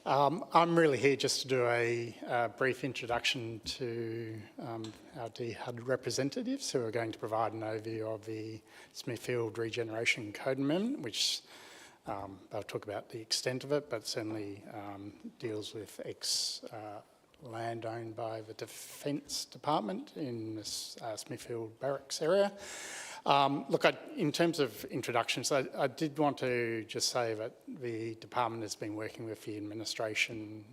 I'm really here just to do a brief introduction to our DHUD representatives who are going to provide an overview of the Smithfield Regeneration Code Amendment, which they'll talk about the extent of it, but certainly deals with land owned by the Defence Department in the Smithfield Barracks area. Look, in terms of introductions, I did want to just say that the department has been working with the administration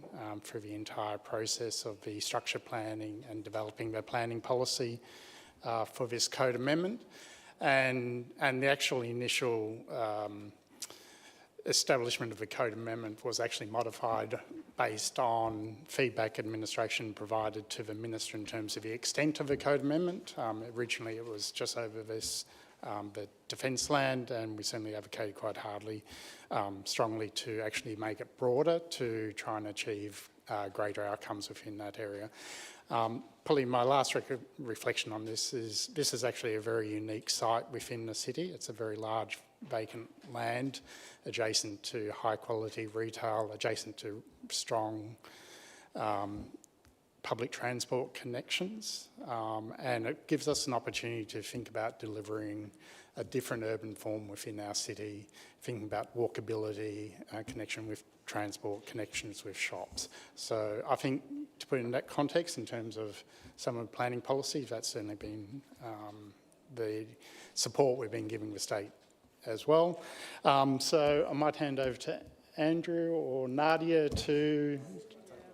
through the entire process of the structure planning and developing the planning policy for this code amendment. And the actual initial establishment of the code amendment was actually modified based on feedback administration provided to the minister in terms of the extent of the code amendment. Originally it was just over this, the defence land, and we certainly advocated quite strongly to actually make it broader to try and achieve greater outcomes within that area. Probably my last reflection on this is actually a very unique site within the city. It's a very large vacant land adjacent to high quality retail, adjacent to strong public transport connections, and it gives us an opportunity to think about delivering a different urban form within our city, thinking about walkability, connection with transport, connections with shops. So I think to put it in that context in terms of some of the planning policy, that's certainly been the support we've been giving the state as well. So I might hand over to Andrew or Nadia to...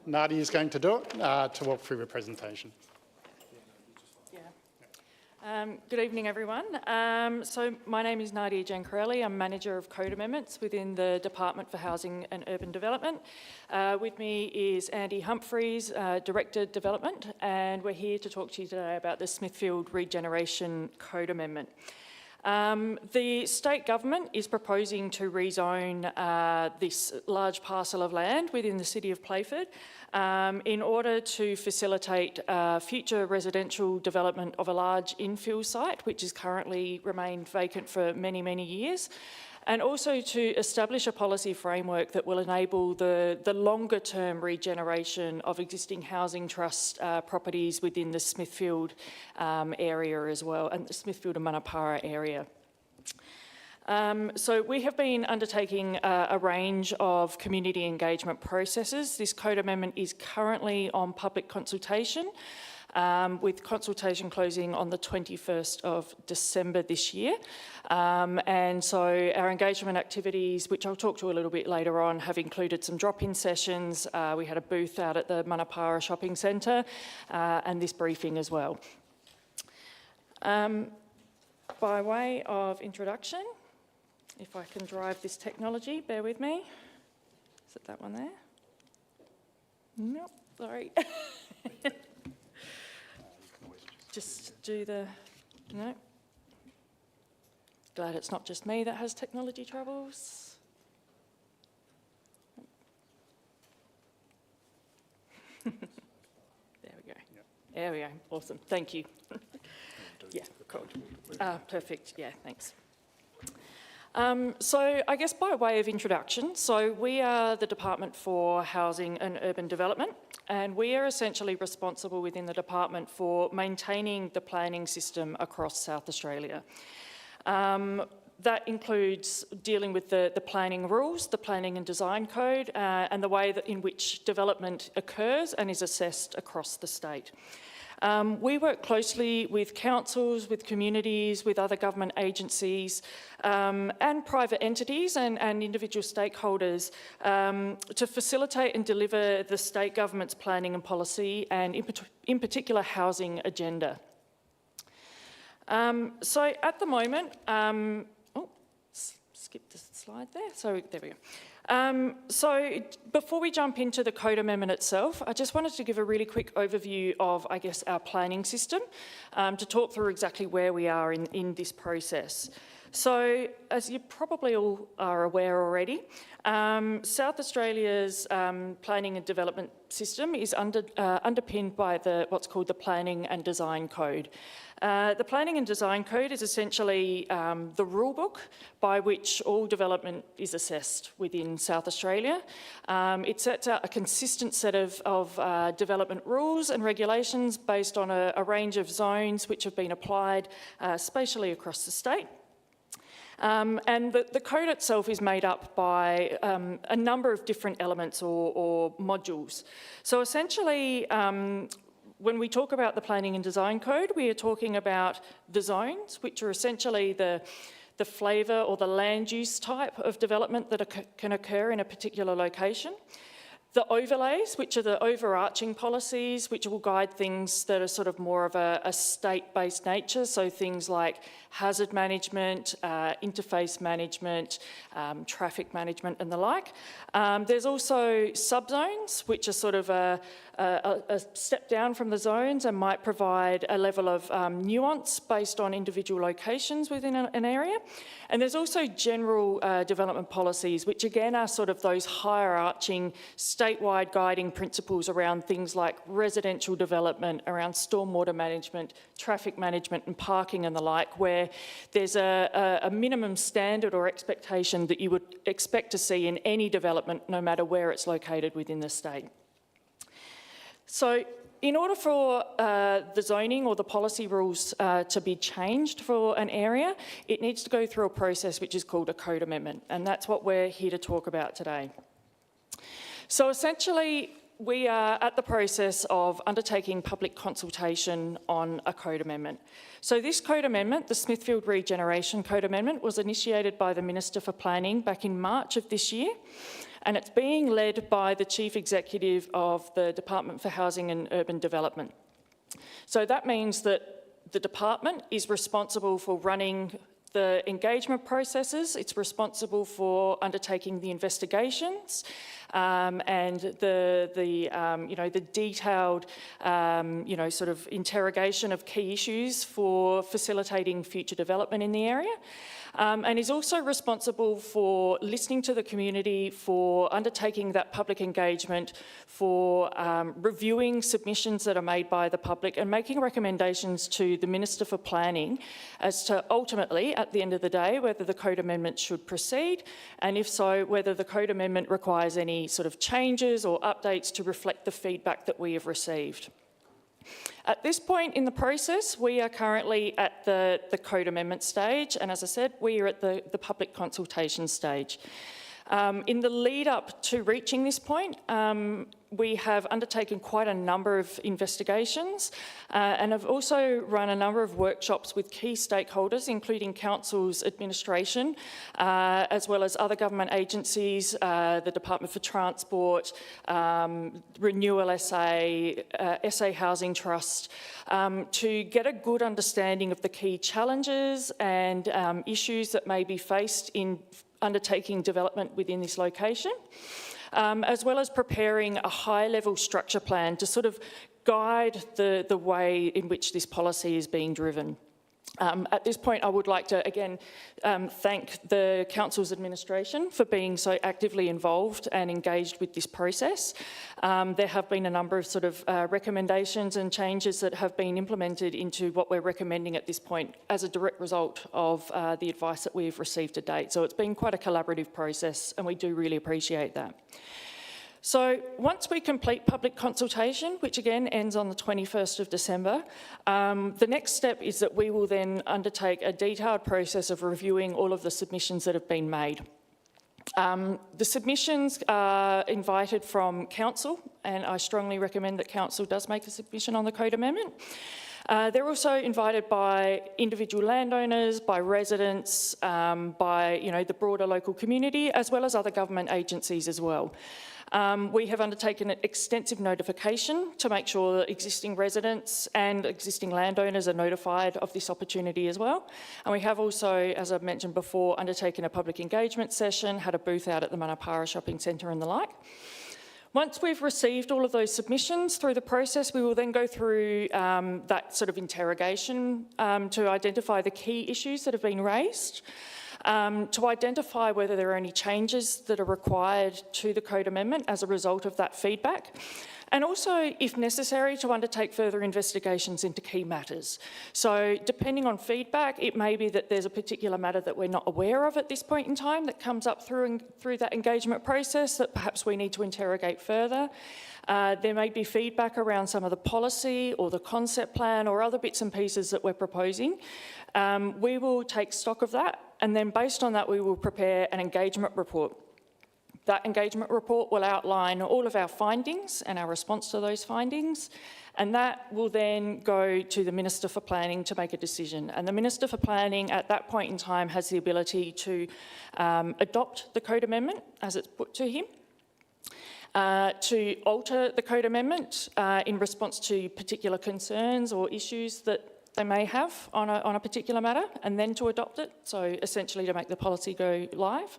Nadia is going to do it, to walk through the presentation. Good evening, everyone. So my name is Nadia Giancarelli. I'm Manager of Code Amendments within the Department for Housing and Urban Development. With me is Andy Humphreys, Director Development, and we're here to talk to you today about the Smithfield Regeneration Code Amendment. The state government is proposing to rezone this large parcel of land within the city of Playford in order to facilitate future residential development of a large infill site, which has currently remained vacant for many, many years, and also to establish a policy framework that will enable the longer-term regeneration of existing housing trust properties within the Smithfield area as well, and the Smithfield and Manapara area. So we have been undertaking a range of community engagement processes. This code amendment is currently on public consultation, with consultation closing on the 21st of December this year. And so our engagement activities, which I'll talk to a little bit later on, have included some drop-in sessions. We had a booth out at the Manapara Shopping Centre and this briefing as well. By way of introduction, if I can drive this technology, bear with me. Is it that one there? Nope, sorry. Just do the, no. Glad it's not just me that has technology troubles. There we go. Yep. There we go, awesome, thank you. Yeah, cool. Perfect, yeah, thanks. So I guess by way of introduction, so we are the Department for Housing and Urban Development, and we are essentially responsible within the department for maintaining the planning system across South Australia. That includes dealing with the planning rules, the planning and design code, and the way that in which development occurs and is assessed across the state. We work closely with councils, with communities, with other government agencies and private entities and individual stakeholders to facilitate and deliver the state government's planning and policy and in particular housing agenda. So at the moment, skip the slide there, so there we go. So before we jump into the code amendment itself, I just wanted to give a really quick overview of, I guess, our planning system to talk through exactly where we are in this process. So as you probably all are aware already, South Australia's planning and development system is underpinned by what's called the Planning and Design Code. The Planning and Design Code is essentially the rule book by which all development is assessed within South Australia. It sets out a consistent set of development rules and regulations based on a range of zones which have been applied spatially across the state. And the code itself is made up by a number of different elements or modules. So essentially, when we talk about the Planning and Design Code, we are talking about the zones, which are essentially the flavour or the land use type of development that can occur in a particular location. The overlays, which are the overarching policies, which will guide things that are sort of more of a state-based nature, so things like hazard management, interface management, traffic management and the like. There's also subzones, which are sort of a step down from the zones and might provide a level of nuance based on individual locations within an area. And there's also general development policies, which again are sort of those higher-arching statewide guiding principles around things like residential development, around stormwater management, traffic management and parking and the like, where there's a minimum standard or expectation that you would expect to see in any development, no matter where it's located within the state. So in order for the zoning or the policy rules to be changed for an area, it needs to go through a process which is called a code amendment, and that's what we're here to talk about today. So essentially, we are at the process of undertaking public consultation on a code amendment. So this code amendment, the Smithfield Regeneration Code Amendment, was initiated by the Minister for Planning back in March of this year, and it's being led by the Chief Executive of the Department for Housing and Urban Development. So that means that the department is responsible for running the engagement processes, it's responsible for undertaking the investigations, and the detailed sort of interrogation of key issues for facilitating future development in the area. And is also responsible for listening to the community, for undertaking that public engagement, for reviewing submissions that are made by the public and making recommendations to the Minister for Planning as to ultimately, at the end of the day, whether the code amendment should proceed, and if so, whether the code amendment requires any sort of changes or updates to reflect the feedback that we have received. At this point in the process, we are currently at the code amendment stage, and as I said, we are at the public consultation stage. In the lead up to reaching this point, we have undertaken quite a number of investigations and have also run a number of workshops with key stakeholders, including Council's administration, as well as other government agencies, the Department for Transport, Renewal SA, SA Housing Trust, to get a good understanding of the key challenges and issues that may be faced in undertaking development within this location, as well as preparing a high-level structure plan to sort of guide the way in which this policy is being driven. At this point, I would like to, again, thank the Council's administration for being so actively involved and engaged with this process. There have been a number of sort of recommendations and changes that have been implemented into what we're recommending at this point as a direct result of the advice that we've received to date. So it's been quite a collaborative process, and we do really appreciate that. So once we complete public consultation, which again ends on the 21st of December, the next step is that we will then undertake a detailed process of reviewing all of the submissions that have been made. The submissions are invited from Council, and I strongly recommend that Council does make a submission on the code amendment. They're also invited by individual landowners, by residents, by the broader local community, as well as other government agencies as well. We have undertaken an extensive notification to make sure that existing residents and existing landowners are notified of this opportunity as well. And we have also, as I've mentioned before, undertaken a public engagement session, had a booth out at the Manapara Shopping Centre and the like. Once we've received all of those submissions through the process, we will then go through that sort of interrogation to identify the key issues that have been raised. To identify whether there are any changes that are required to the code amendment as a result of that feedback, and also, if necessary, to undertake further investigations into key matters. So depending on feedback, it may be that there's a particular matter that we're not aware of at this point in time that comes up through that engagement process that perhaps we need to interrogate further. There may be feedback around some of the policy or the concept plan or other bits and pieces that we're proposing. We will take stock of that, and then based on that we will prepare an engagement report. That engagement report will outline all of our findings and our response to those findings, and that will then go to the Minister for Planning to make a decision. And the Minister for Planning at that point in time has the ability to adopt the code amendment as it's put to him, to alter the code amendment in response to particular concerns or issues that they may have on a particular matter, and then to adopt it, so essentially to make the policy go live.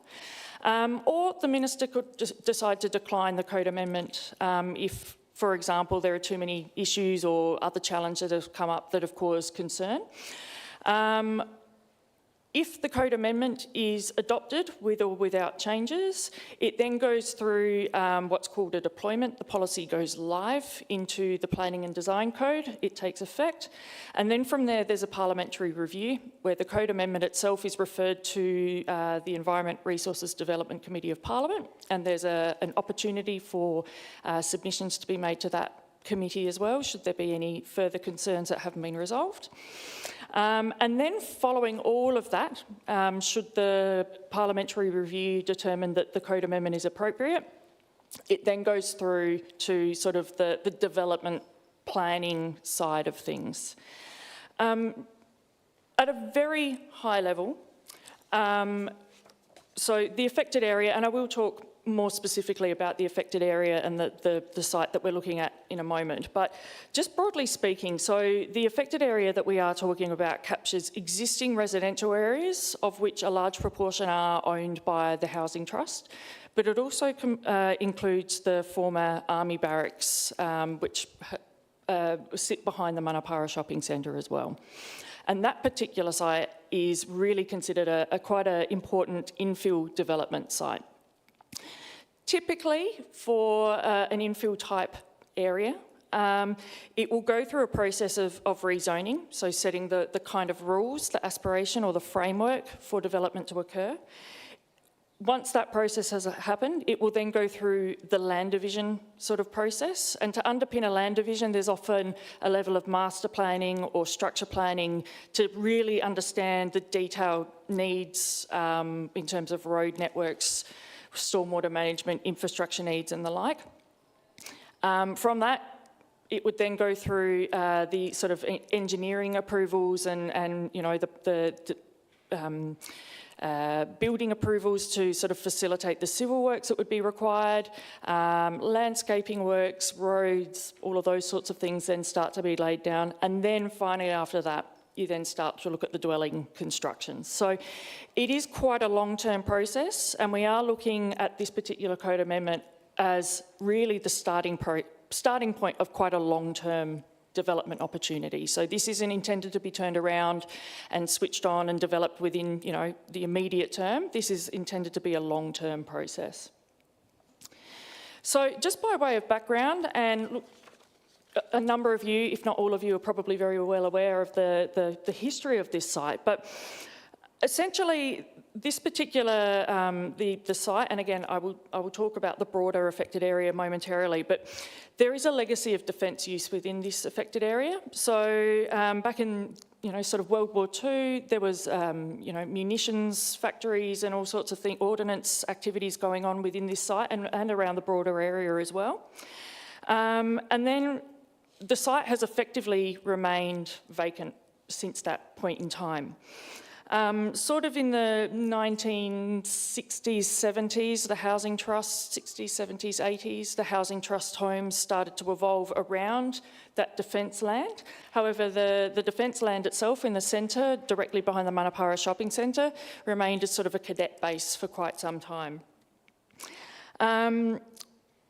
Or the Minister could decide to decline the code amendment if, for example, there are too many issues or other challenges that have come up that have caused concern. If the code amendment is adopted with or without changes, it then goes through what's called a deployment. The policy goes live into the Planning and Design Code. It takes effect. And then from there, there's a parliamentary review where the code amendment itself is referred to the Environment Resources Development Committee of Parliament. And there's an opportunity for submissions to be made to that committee as well, should there be any further concerns that haven't been resolved. And then following all of that, should the parliamentary review determine that the code amendment is appropriate, it then goes through to sort of the development planning side of things. At a very high level, so the affected area, and I will talk more specifically about the affected area and the site that we're looking at in a moment. But just broadly speaking, so the affected area that we are talking about captures existing residential areas, of which a large proportion are owned by the Housing Trust, but it also includes the former Army barracks, which sit behind the Manapara Shopping Centre as well. And that particular site is really considered quite an important infill development site. Typically, for an infill type area, it will go through a process of rezoning, so setting the kind of rules, the aspiration or the framework for development to occur. Once that process has happened, it will then go through the land division sort of process. And to underpin a land division, there's often a level of master planning or structure planning to really understand the detailed needs in terms of road networks, stormwater management, infrastructure needs and the like. From that, it would then go through the sort of engineering approvals and you know, building approvals to sort of facilitate the civil works that would be required, landscaping works, roads, all of those sorts of things then start to be laid down. And then finally after that, you then start to look at the dwelling construction. So it is quite a long-term process, and we are looking at this particular code amendment as really the starting point of quite a long-term development opportunity. So this isn't intended to be turned around and switched on and developed within, you know, the immediate term. This is intended to be a long-term process. So just by way of background, and look, a number of you, if not all of you, are probably very well aware of the history of this site, but essentially this particular, the site, and again, I will talk about the broader affected area momentarily, but there is a legacy of defence use within this affected area. So back in, you know, sort of World War II, there was, you know, munitions factories and all sorts of things, ordnance activities going on within this site and around the broader area as well. And then the site has effectively remained vacant since that point in time. Sort of in the 1960s, 70s, the Housing Trust, 60s, 70s, 80s, the Housing Trust homes started to evolve around that defence land. However, the defence land itself in the centre, directly behind the Manapara Shopping Centre, remained as sort of a cadet base for quite some time.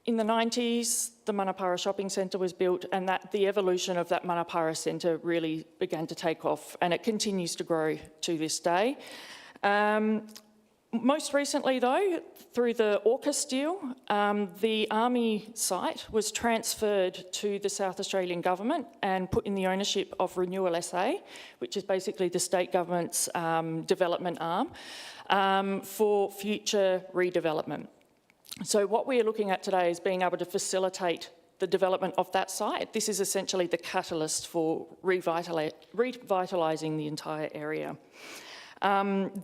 In the 90s, the Manapara Shopping Centre was built, and the evolution of that Manapara Centre really began to take off, and it continues to grow to this day. Most recently though, through the AUKUS deal, the Army site was transferred to the South Australian Government and put in the ownership of Renewal SA, which is basically the state government's development arm, for future redevelopment. So what we are looking at today is being able to facilitate the development of that site. This is essentially the catalyst for revitalising the entire area.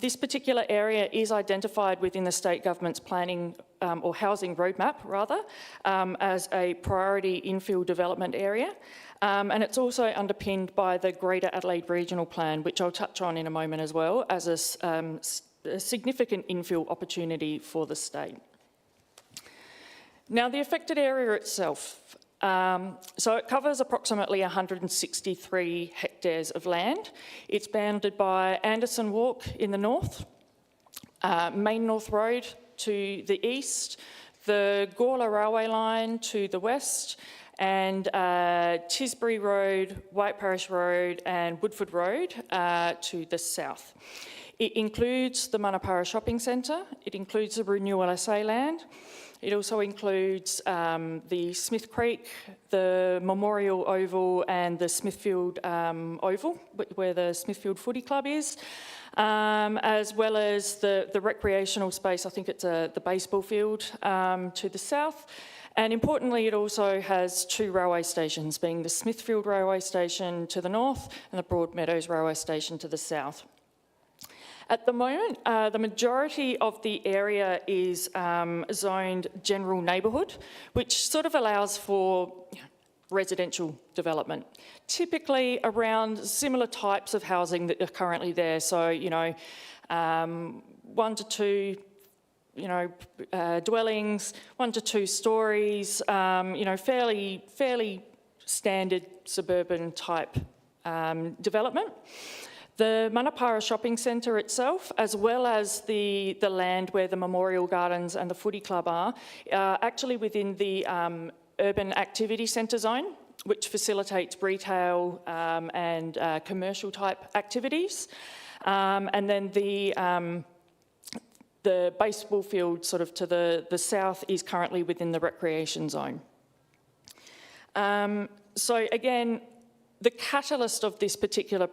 This particular area is identified within the state government's planning or housing roadmap rather, as a priority infill development area. And it's also underpinned by the Greater Adelaide Regional Plan, which I'll touch on in a moment as well, as a significant infill opportunity for the state. Now, the affected area itself, so it covers approximately 163 hectares of land. It's bounded by Anderson Walk in the north, Main North Road to the east, the Gawler Railway Line to the west, and Tisbury Road, White Parish Road and Woodford Road to the south. It includes the Manapara Shopping Centre, it includes the Renewal SA land. It also includes the Smith Creek, the Memorial Oval and the Smithfield Oval, where the Smithfield Footy Club is, as well as the recreational space, I think it's the baseball field to the south. And importantly, it also has two railway stations, being the Smithfield Railway Station to the north and the Broadmeadows Railway Station to the south. At the moment, the majority of the area is zoned general neighbourhood, which sort of allows for residential development, typically around similar types of housing that are currently there. So, you know, 1 to 2 dwellings, 1 to 2 stories, fairly standard suburban type development. The Manapara Shopping Centre itself, as well as the land where the Memorial Gardens and the Footy Club are actually within the Urban Activity Centre zone, which facilitates retail and commercial type activities. And then the baseball field sort of to the south is currently within the recreation zone. So again, the catalyst of this particular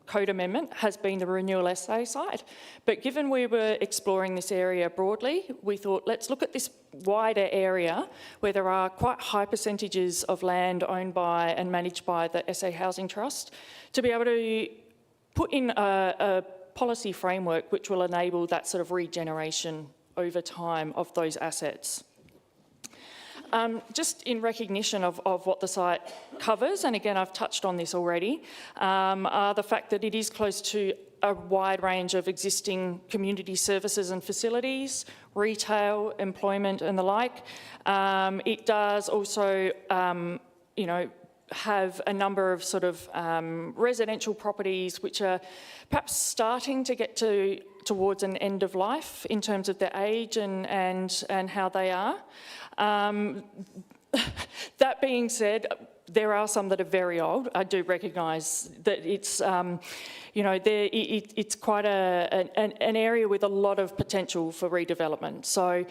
code amendment has been the renewal SA site, but given we were exploring this area broadly, we thought let's look at this wider area where there are quite high percentages of land owned by and managed by the SA Housing Trust to be able to put in a policy framework which will enable that sort of regeneration over time of those assets. Just in recognition of what the site covers, and again I've touched on this already, are the fact that it is close to a wide range of existing community services and facilities, retail, employment and the like. It does also, have a number of sort of residential properties which are perhaps starting to get towards an end of life in terms of their age and how they are. That being said, there are some that are very old. I do recognise that it's, it's quite an area with a lot of potential for redevelopment. So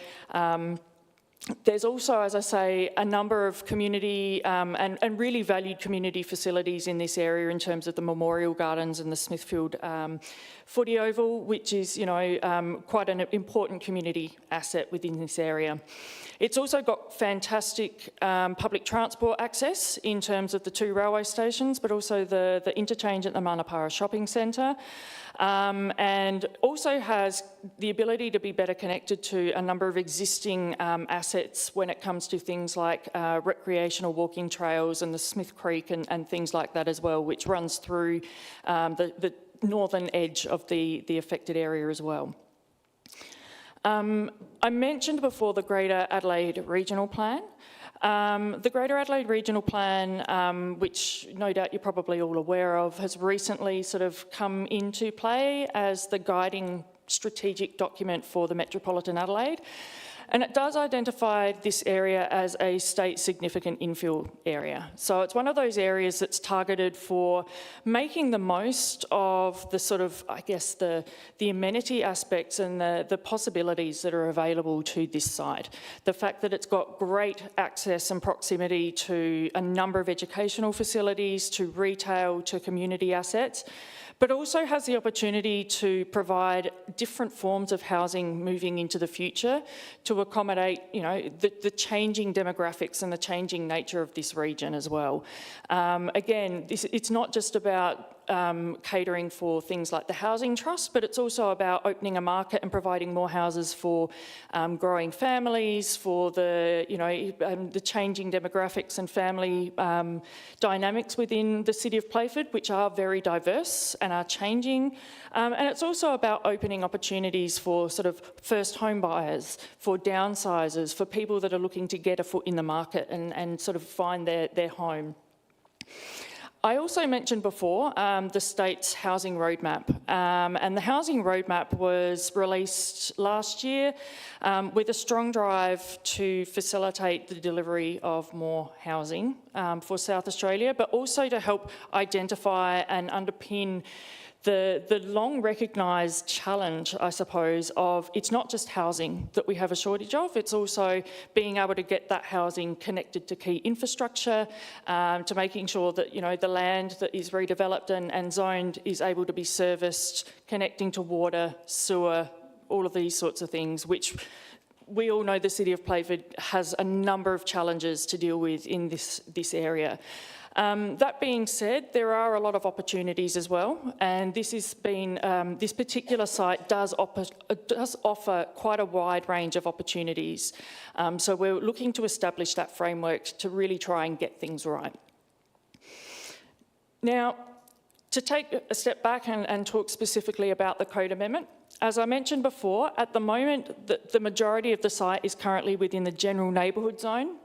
there's also, as I say, a number of community and really valued community facilities in this area in terms of the Memorial Gardens and the Smithfield Footy Oval, which is, quite an important community asset within this area. It's also got fantastic public transport access in terms of the 2 railway stations, but also the interchange at the Manapara Shopping Centre, and also has the ability to be better connected to a number of existing assets when it comes to things like recreational walking trails and the Smith Creek and things like that as well, which runs through the northern edge of the affected area as well. I mentioned before the Greater Adelaide Regional Plan. The Greater Adelaide Regional Plan, which no doubt you're probably all aware of, has recently sort of come into play as the guiding strategic document for the Metropolitan Adelaide. And it does identify this area as a state significant infill area. So it's one of those areas that's targeted for making the most of the sort of, I guess, the amenity aspects and the possibilities that are available to this site. The fact that it's got great access and proximity to a number of educational facilities, to retail, to community assets, but also has the opportunity to provide different forms of housing moving into the future to accommodate, the changing demographics and the changing nature of this region as well. Again, it's not just about catering for things like the Housing Trust, but it's also about opening a market and providing more houses for growing families, for the changing demographics and family dynamics within the City of Playford, which are very diverse and are changing. And it's also about opening opportunities for sort of first home buyers, for downsizers, for people that are looking to get a foot in the market and sort of find their home. I also mentioned before the state's housing roadmap, and the housing roadmap was released last year with a strong drive to facilitate the delivery of more housing for South Australia, but also to help identify and underpin the long recognised challenge, I suppose, of it's not just housing that we have a shortage of, it's also being able to get that housing connected to key infrastructure, to making sure that, the land that is redeveloped and zoned is able to be serviced, connecting to water, sewer, all of these sorts of things, which we all know the City of Playford has a number of challenges to deal with in this area. That being said, there are a lot of opportunities as well, and this particular site does offer quite a wide range of opportunities. So we're looking to establish that framework to really try and get things right. Now, To take a step back and talk specifically about the code amendment, as I mentioned before, at the moment, the majority of the site is currently within the general neighbourhood zone,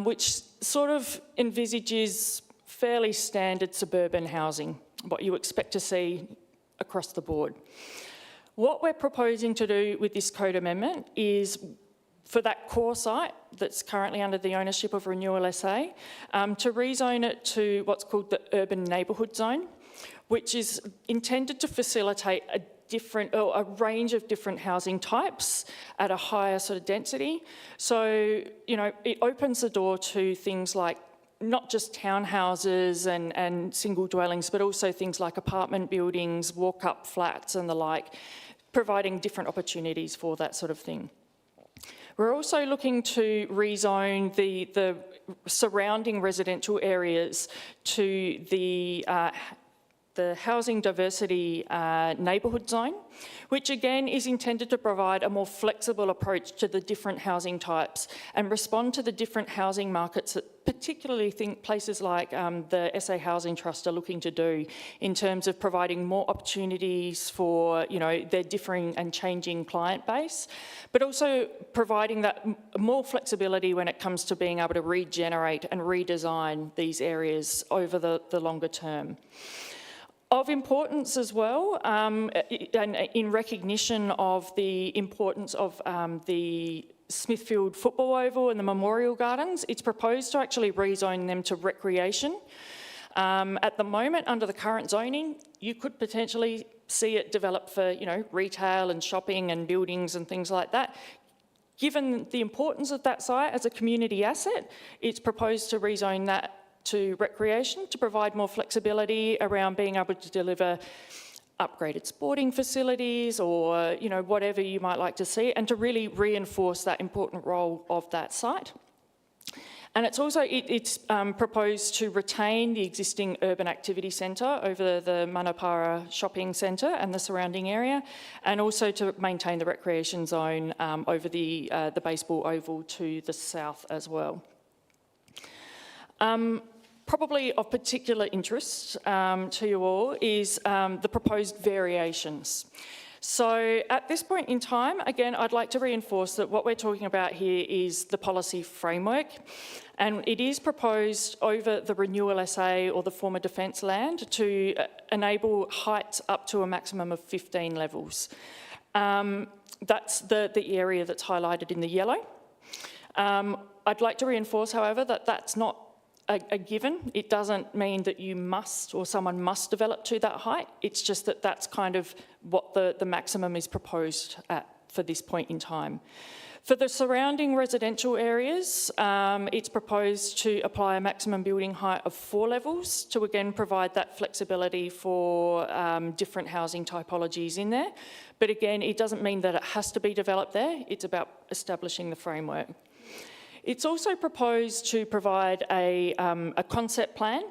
which sort of envisages fairly standard suburban housing, what you expect to see across the board. What we're proposing to do with this code amendment is for that core site that's currently under the ownership of Renewal SA, to rezone it to what's called the urban neighbourhood zone, which is intended to facilitate a range of different housing types at a higher sort of density. So, you know, it opens the door to things like not just townhouses and single dwellings, but also things like apartment buildings, walk-up flats and the like, providing different opportunities for that sort of thing. We're also looking to rezone the surrounding residential areas to the housing diversity neighbourhood zone, which again is intended to provide a more flexible approach to the different housing types and respond to the different housing markets that particularly places like the SA Housing Trust are looking to do in terms of providing more opportunities for, you know, their differing and changing client base, but also providing that more flexibility when it comes to being able to regenerate and redesign these areas over the longer term. Of importance as well, and in recognition of the importance of the Smithfield Football Oval and the Memorial Gardens, it's proposed to actually rezone them to recreation. At the moment, under the current zoning, you could potentially see it develop for, you know, retail and shopping and buildings and things like that. Given the importance of that site as a community asset, it's proposed to rezone that to recreation to provide more flexibility around being able to deliver upgraded sporting facilities or, you know, whatever you might like to see, and to really reinforce that important role of that site. And it's also proposed to retain the existing urban activity centre over the Manapara shopping centre and the surrounding area, and also to maintain the recreation zone over the baseball oval to the south as well. Probably of particular interest to you all is the proposed variations. So at this point in time, again, I'd like to reinforce that what we're talking about here is the policy framework, and it is proposed over the Renewal SA or the former defence land to enable heights up to a maximum of 15 levels. That's the area that's highlighted in the yellow. I'd like to reinforce, however, that that's not a given. It doesn't mean that you must or someone must develop to that height. It's just that that's kind of what the maximum is proposed at for this point in time. For the surrounding residential areas, it's proposed to apply a maximum building height of 4 levels to again provide that flexibility for different housing typologies in there. But again, it doesn't mean that it has to be developed there. It's about establishing the framework. It's also proposed to provide a concept plan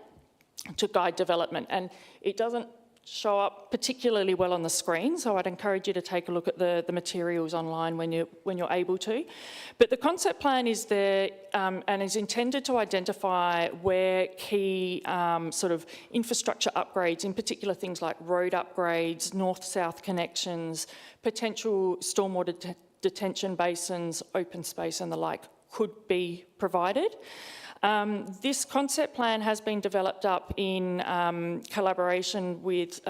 to guide development, and it doesn't show up particularly well on the screen, so I'd encourage you to take a look at the materials online when you're able to. But the concept plan is there and is intended to identify where key sort of infrastructure upgrades, in particular things like road upgrades, north-south connections, potential stormwater detention basins, open space and the like, could be provided. This concept plan has been developed up in collaboration with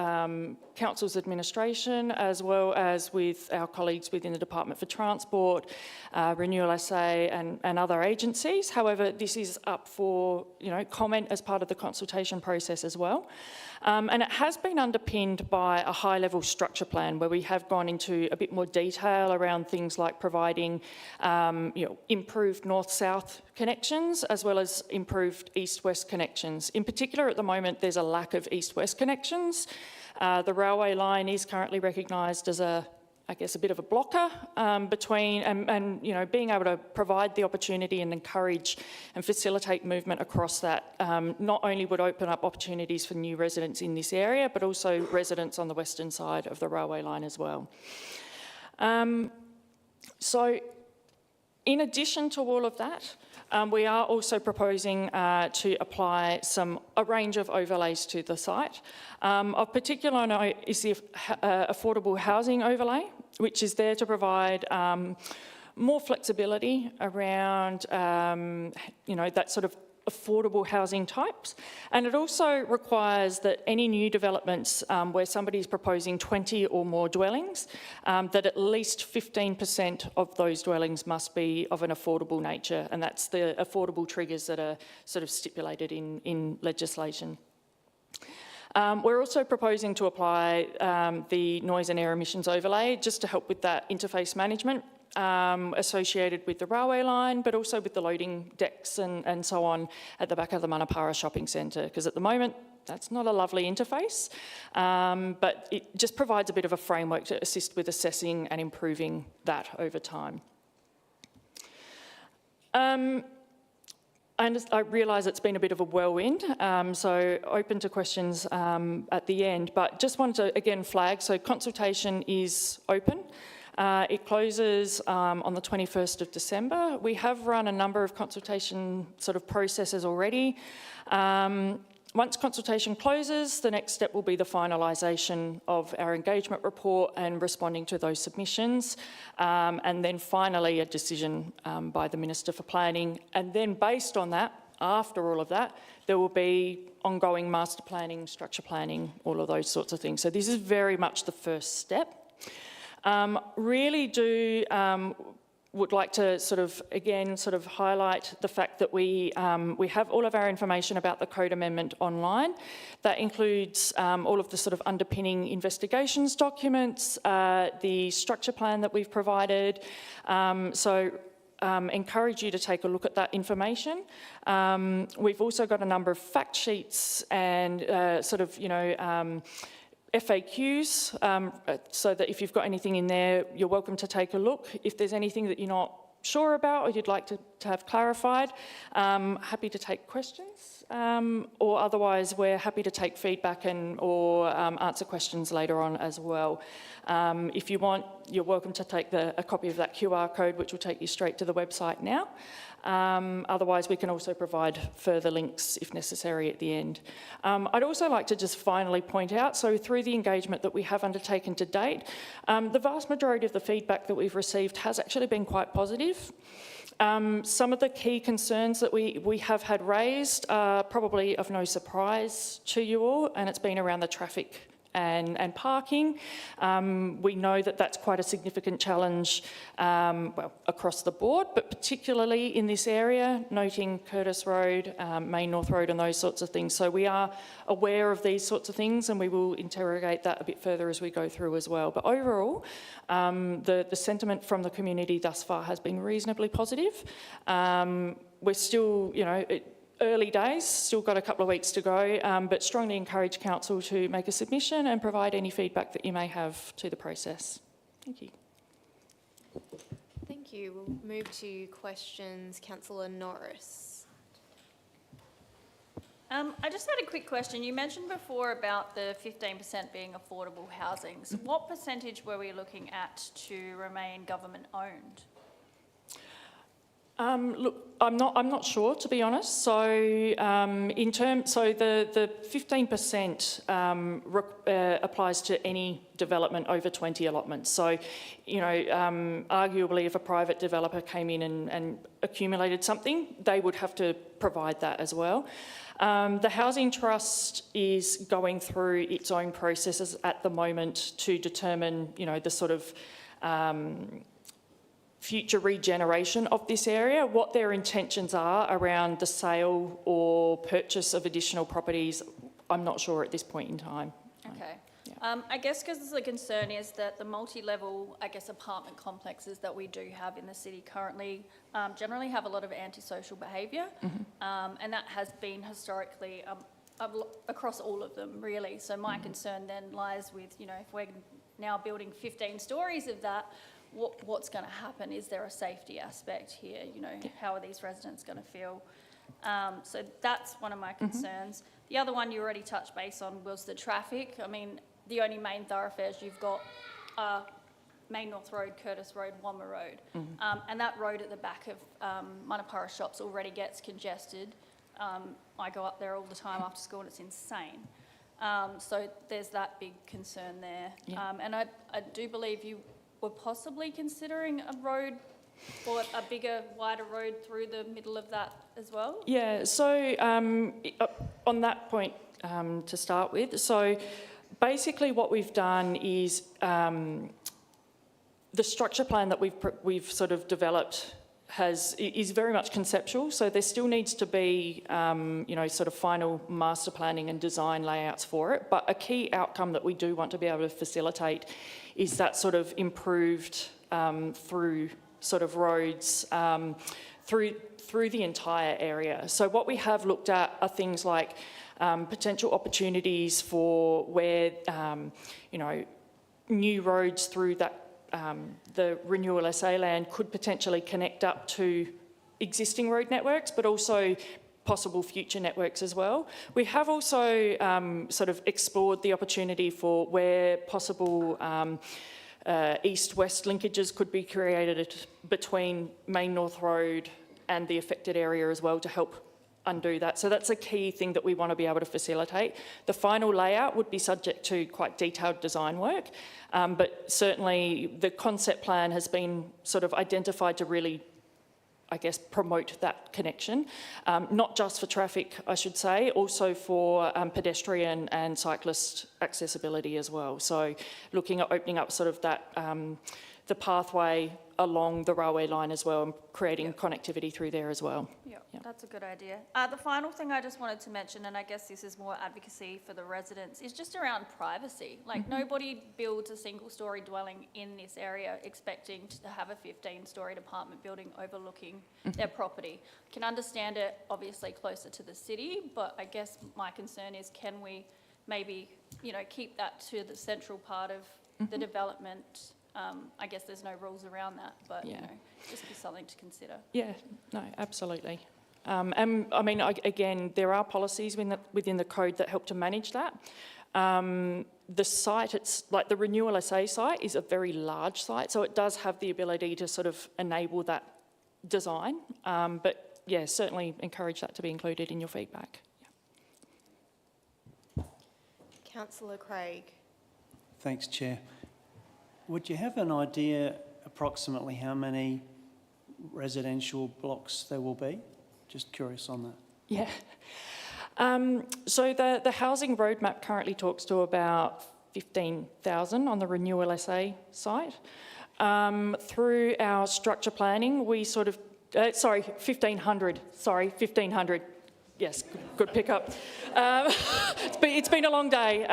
Council's administration, as well as with our colleagues within the Department for Transport, Renewal SA and other agencies. However, this is up for comment as part of the consultation process as well. And it has been underpinned by a high-level structure plan where we have gone into a bit more detail around things like providing improved north-south connections as well as improved east-west connections. In particular, at the moment, there's a lack of east-west connections. The railway line is currently recognised as a bit of a blocker between and being able to provide the opportunity and encourage and facilitate movement across that not only would open up opportunities for new residents in this area, but also residents on the western side of the railway line as well. So in addition to all of that, We are also proposing to apply a range of overlays to the site. Of particular note is the affordable housing overlay, which is there to provide more flexibility around, that sort of affordable housing types. And it also requires that any new developments where somebody is proposing 20 or more dwellings, that at least 15% of those dwellings must be of an affordable nature, and that's the affordable triggers that are sort of stipulated in legislation. We're also proposing to apply the noise and air emissions overlay just to help with that interface management associated with the railway line, but also with the loading decks and so on at the back of the Manapara shopping centre, because at the moment that's not a lovely interface, but it just provides a bit of a framework to assist with assessing and improving that over time. And I realise it's been a bit of a whirlwind, so open to questions at the end, but just wanted to again flag, so consultation is open. It closes on the 21st of December. We have run a number of consultation sort of processes already. Once consultation closes, the next step will be the finalisation of our engagement report and responding to those submissions, and then finally a decision by the Minister for Planning. And then based on that, after all of that, there will be ongoing master planning, structure planning, all of those sorts of things. So this is very much the first step. Would like to sort of highlight the fact that we have all of our information about the code amendment online. That includes all of the sort of underpinning investigations documents, the structure plan that we've provided. Encourage you to take a look at that information. We've also got a number of fact sheets and FAQs, so that if you've got anything in there, you're welcome to take a look. If there's anything that you're not sure about or you'd like to have clarified, happy to take questions, or otherwise we're happy to take feedback or answer questions later on as well. If you want, you're welcome to take a copy of that QR code, which will take you straight to the website now. Otherwise, we can also provide further links if necessary at the end. I'd also like to just finally point out, so through the engagement that we have undertaken to date, the vast majority of the feedback that we've received has actually been quite positive. Some of the key concerns that we have had raised are probably of no surprise to you all, and it's been around the traffic and parking. We know that that's quite a significant challenge across the board, but particularly in this area, noting Curtis Road, Main North Road and those sorts of things. So we are aware of these sorts of things and we will interrogate that a bit further as we go through as well. But overall, the sentiment from the community thus far has been reasonably positive. We're still, early days, still got a couple of weeks to go, but strongly encourage Council to make a submission and provide any feedback that you may have to the process. Thank you. Thank you. We'll move to questions. Councillor Norris. I just had a quick question. You mentioned before about the 15% being affordable housing. So what percentage were we looking at to remain government owned? Look, I'm not sure, to be honest. So the 15% applies to any development over 20 allotments. So, arguably, if a private developer came in and accumulated something, they would have to provide that as well. The Housing Trust is going through its own processes at the moment to determine, the sort of future regeneration of this area, what their intentions are around the sale or purchase of additional properties, I'm not sure at this point in time. Okay. Yeah. I guess because the concern is that the multi-level, apartment complexes that we do have in the city currently generally have a lot of antisocial behaviour, and that has been historically across all of them, really. So my concern then lies with, if we're now building 15 stories of that, what's going to happen? Is there a safety aspect here? How are these residents going to feel? So that's one of my concerns. The other one you already touched base on was the traffic. I mean, the only main thoroughfares you've got are Main North Road, Curtis Road, Wammer Road. And that road at the back of Manapara Shops already gets congested. I go up there all the time after school and it's insane. So there's that big concern there. Yeah. And I do believe you were possibly considering a road or a bigger, wider road through the middle of that as well? Yeah, so on that point to start with, so basically what we've done is the structure plan that we've sort of developed is very much conceptual, so there still needs to be, sort of final master planning and design layouts for it, but a key outcome that we do want to be able to facilitate is that sort of improved through sort of roads through the entire area. So what we have looked at are things like potential opportunities for where, new roads through that the Renewal SA land could potentially connect up to existing road networks, but also possible future networks as well. We have also sort of explored the opportunity for where possible east-west linkages could be created between Main North Road and the affected area as well to help undo that. So that's a key thing that we want to be able to facilitate. The final layout would be subject to quite detailed design work, but certainly the concept plan has been sort of identified to really, I guess, promote that connection, not just for traffic, I should say, also for pedestrian and cyclist accessibility as well. So looking at opening up sort of that, the pathway along the railway line as well and creating connectivity through there as well. Yeah, that's a good idea. The final thing I just wanted to mention, and I guess this is more advocacy for the residents, is just around privacy. Like nobody builds a single-storey dwelling in this area expecting to have a 15-storeyed apartment building overlooking their property. I can understand it obviously closer to the city, but I guess my concern is can we maybe, keep that to the central part of the development. I guess there's no rules around that, but just be something to consider. Yeah, no, absolutely. And I mean, again, there are policies within the code that help to manage that. The site, it's like the Renewal SA site is a very large site, so it does have the ability to sort of enable that design. But yeah, certainly encourage that to be included in your feedback. Yeah. Councillor Craig. Thanks, Chair. Would you have an idea approximately how many residential blocks there will be? Just curious on that. Yeah. So the housing roadmap currently talks to about 15,000 on the Renewal SA site. Through our structure planning, we sort of, 1,500. Yes, good pickup. It's been a long day.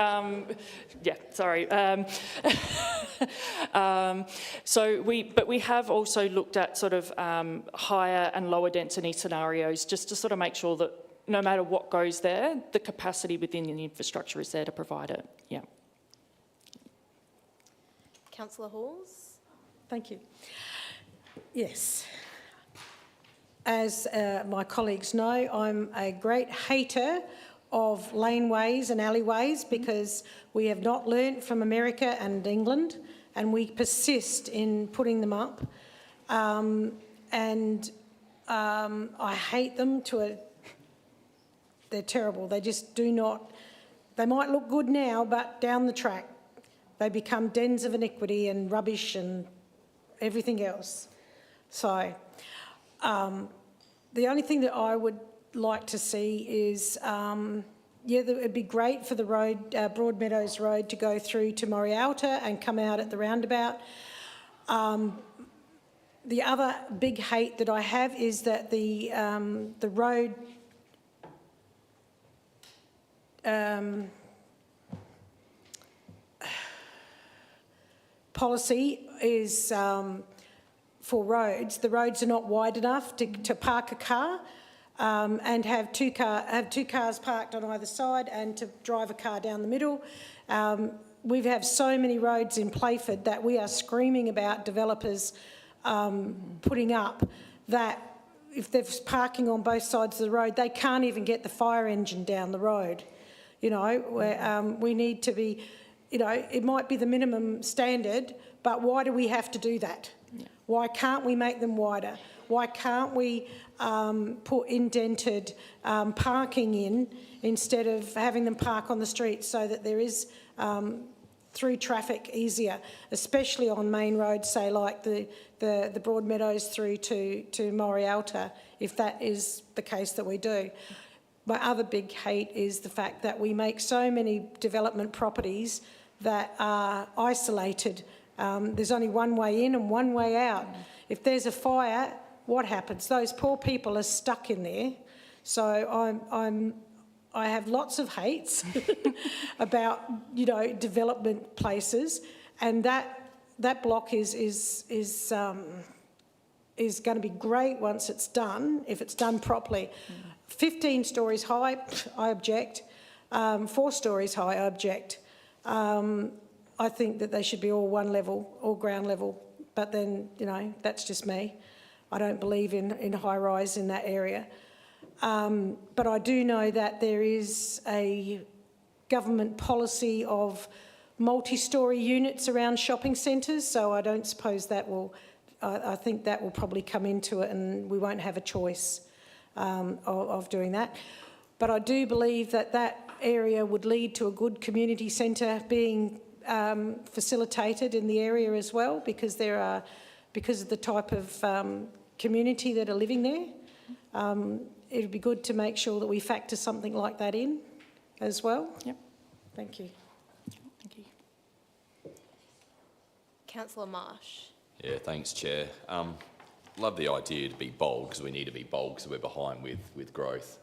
So we have also looked at sort of higher and lower density scenarios just to sort of make sure that no matter what goes there, the capacity within the infrastructure is there to provide it. Yeah. Councillor Halls. Thank you. Yes. As my colleagues know, I'm a great hater of laneways and alleyways because we have not learnt from America and England and we persist in putting them up. I hate them they're terrible. They just do not, they might look good now, but down the track, they become dens of iniquity and rubbish and everything else. So, the only thing that I would like to see is, it'd be great for the road, Broadmeadows Road, to go through to Morialta and come out at the roundabout. The other big hate that I have is that the road policy is for roads. The roads are not wide enough to park a car and have two cars parked on either side and to drive a car down the middle. We have so many roads in Playford that we are screaming about developers putting up that if there's parking on both sides of the road, they can't even get the fire engine down the road. We need to be you know, it might be the minimum standard, but why do we have to do that? Yeah. Why can't we make them wider? Why can't we put indented parking in instead of having them park on the street so that there is through traffic easier, especially on main roads, say like the Broadmeadows through to Morialta, if that is the case that we do. My other big hate is the fact that we make so many development properties that are isolated. There's only one way in and one way out. If there's a fire, what happens? Those poor people are stuck in there. So I have lots of hates about, you know, development places, and that block is going to be great once it's done, if it's done properly. 15 stories high, I object. 4 stories high, I object. I think that they should be all one level, all ground level. But then, you know, that's just me. I don't believe in high rise in that area. But I do know that there is a government policy of multi-storey units around shopping centres, so I don't suppose that will, I think that will probably come into it, and we won't have a choice of doing that. But I do believe that that area would lead to a good community centre being facilitated in the area as well, because of the type of community that are living there. It would be good to make sure that we factor something like that in as well. Yep. Thank you. Thank you. Councillor Marsh. Yeah, thanks, Chair. Love the idea to be bold, because we need to be bold because we're behind with growth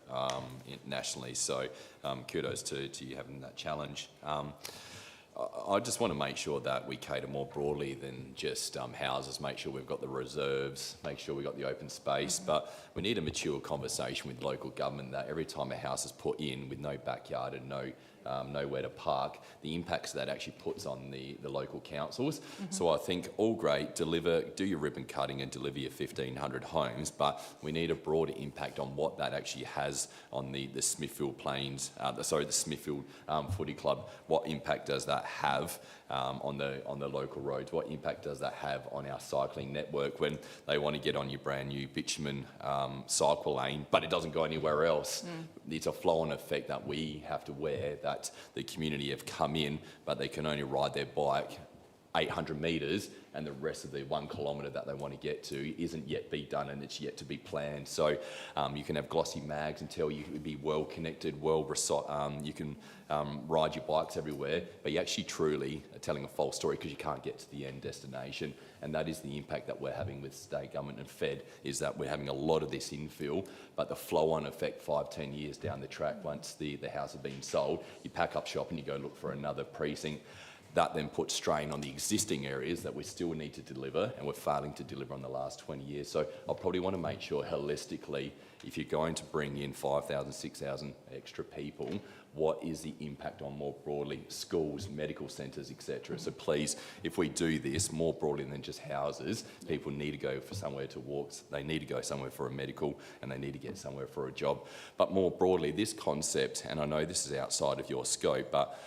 nationally. So kudos to you having that challenge. I just want to make sure that we cater more broadly than just houses, make sure we've got the reserves, make sure we've got the open space, but we need a mature conversation with local government that every time a house is put in with no backyard and nowhere to park, the impacts that actually puts on the local councils. So I think all great, do your ribbon cutting and deliver your 1,500 homes, but we need a broader impact on what that actually has on the Smithfield Plains, the Smithfield Footy Club. What impact does that have on the local roads? What impact does that have on our cycling network when they want to get on your brand new bitumen cycle lane, but it doesn't go anywhere else? It's a flow-on effect that we have to wear, that the community have come in, but they can only ride their bike 800 metres, and the rest of the 1 kilometre that they want to get to isn't yet be done, and it's yet to be planned. So you can have glossy mags and tell you to be well connected, you can ride your bikes everywhere, but you actually truly are telling a false story because you can't get to the end destination. And that is the impact that we're having with state government and Fed, is that we're having a lot of this infill, but the flow-on effect 5-10 years down the track, once the house has been sold, you pack up shop and you go look for another precinct. That then puts strain on the existing areas that we still need to deliver, and we're failing to deliver on the last 20 years. So I probably want to make sure holistically, if you're going to bring in 5,000, 6,000 extra people, what is the impact on more broadly schools, medical centres, etc. So please, if we do this more broadly than just houses, people need to go for somewhere to walk, they need to go somewhere for a medical, and they need to get somewhere for a job. But more broadly, this concept, and I know this is outside of your scope, but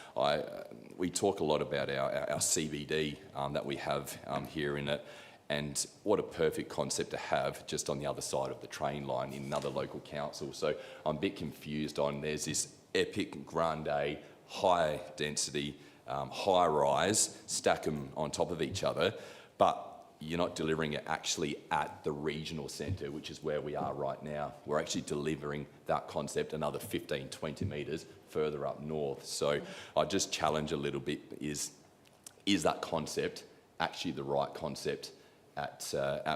we talk a lot about our CBD that we have here in it, and what a perfect concept to have just on the other side of the train line in another local council. So I'm a bit confused on, there's this epic, grande, high density, high rise, stack them on top of each other, but you're not delivering it actually at the regional centre, which is where we are right now. We're actually delivering that concept another 15, 20 metres further up north. So I just challenge a little bit, is that concept actually the right concept at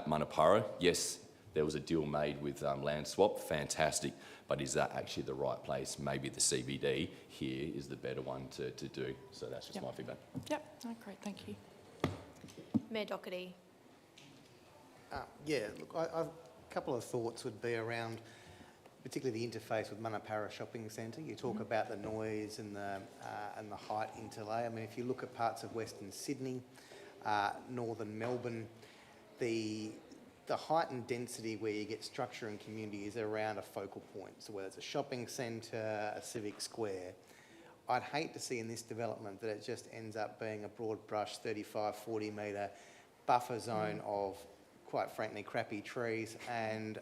Manapara? Yes, there was a deal made with Land Swap, fantastic, but is that actually the right place? Maybe the CBD here is the better one to do. So that's just my feedback. Yep, oh, great, thank you. Mayor Doherty. Yeah, look, a couple of thoughts would be around particularly the interface with Manapara Shopping Centre. You talk about the noise and the height interlay. I mean, if you look at parts of Western Sydney, northern Melbourne, the height and density where you get structure and community is around a focal point. So whether it's a shopping centre, a civic square, I'd hate to see in this development that it just ends up being a broad brush 35, 40 metre buffer zone of, quite frankly, crappy trees and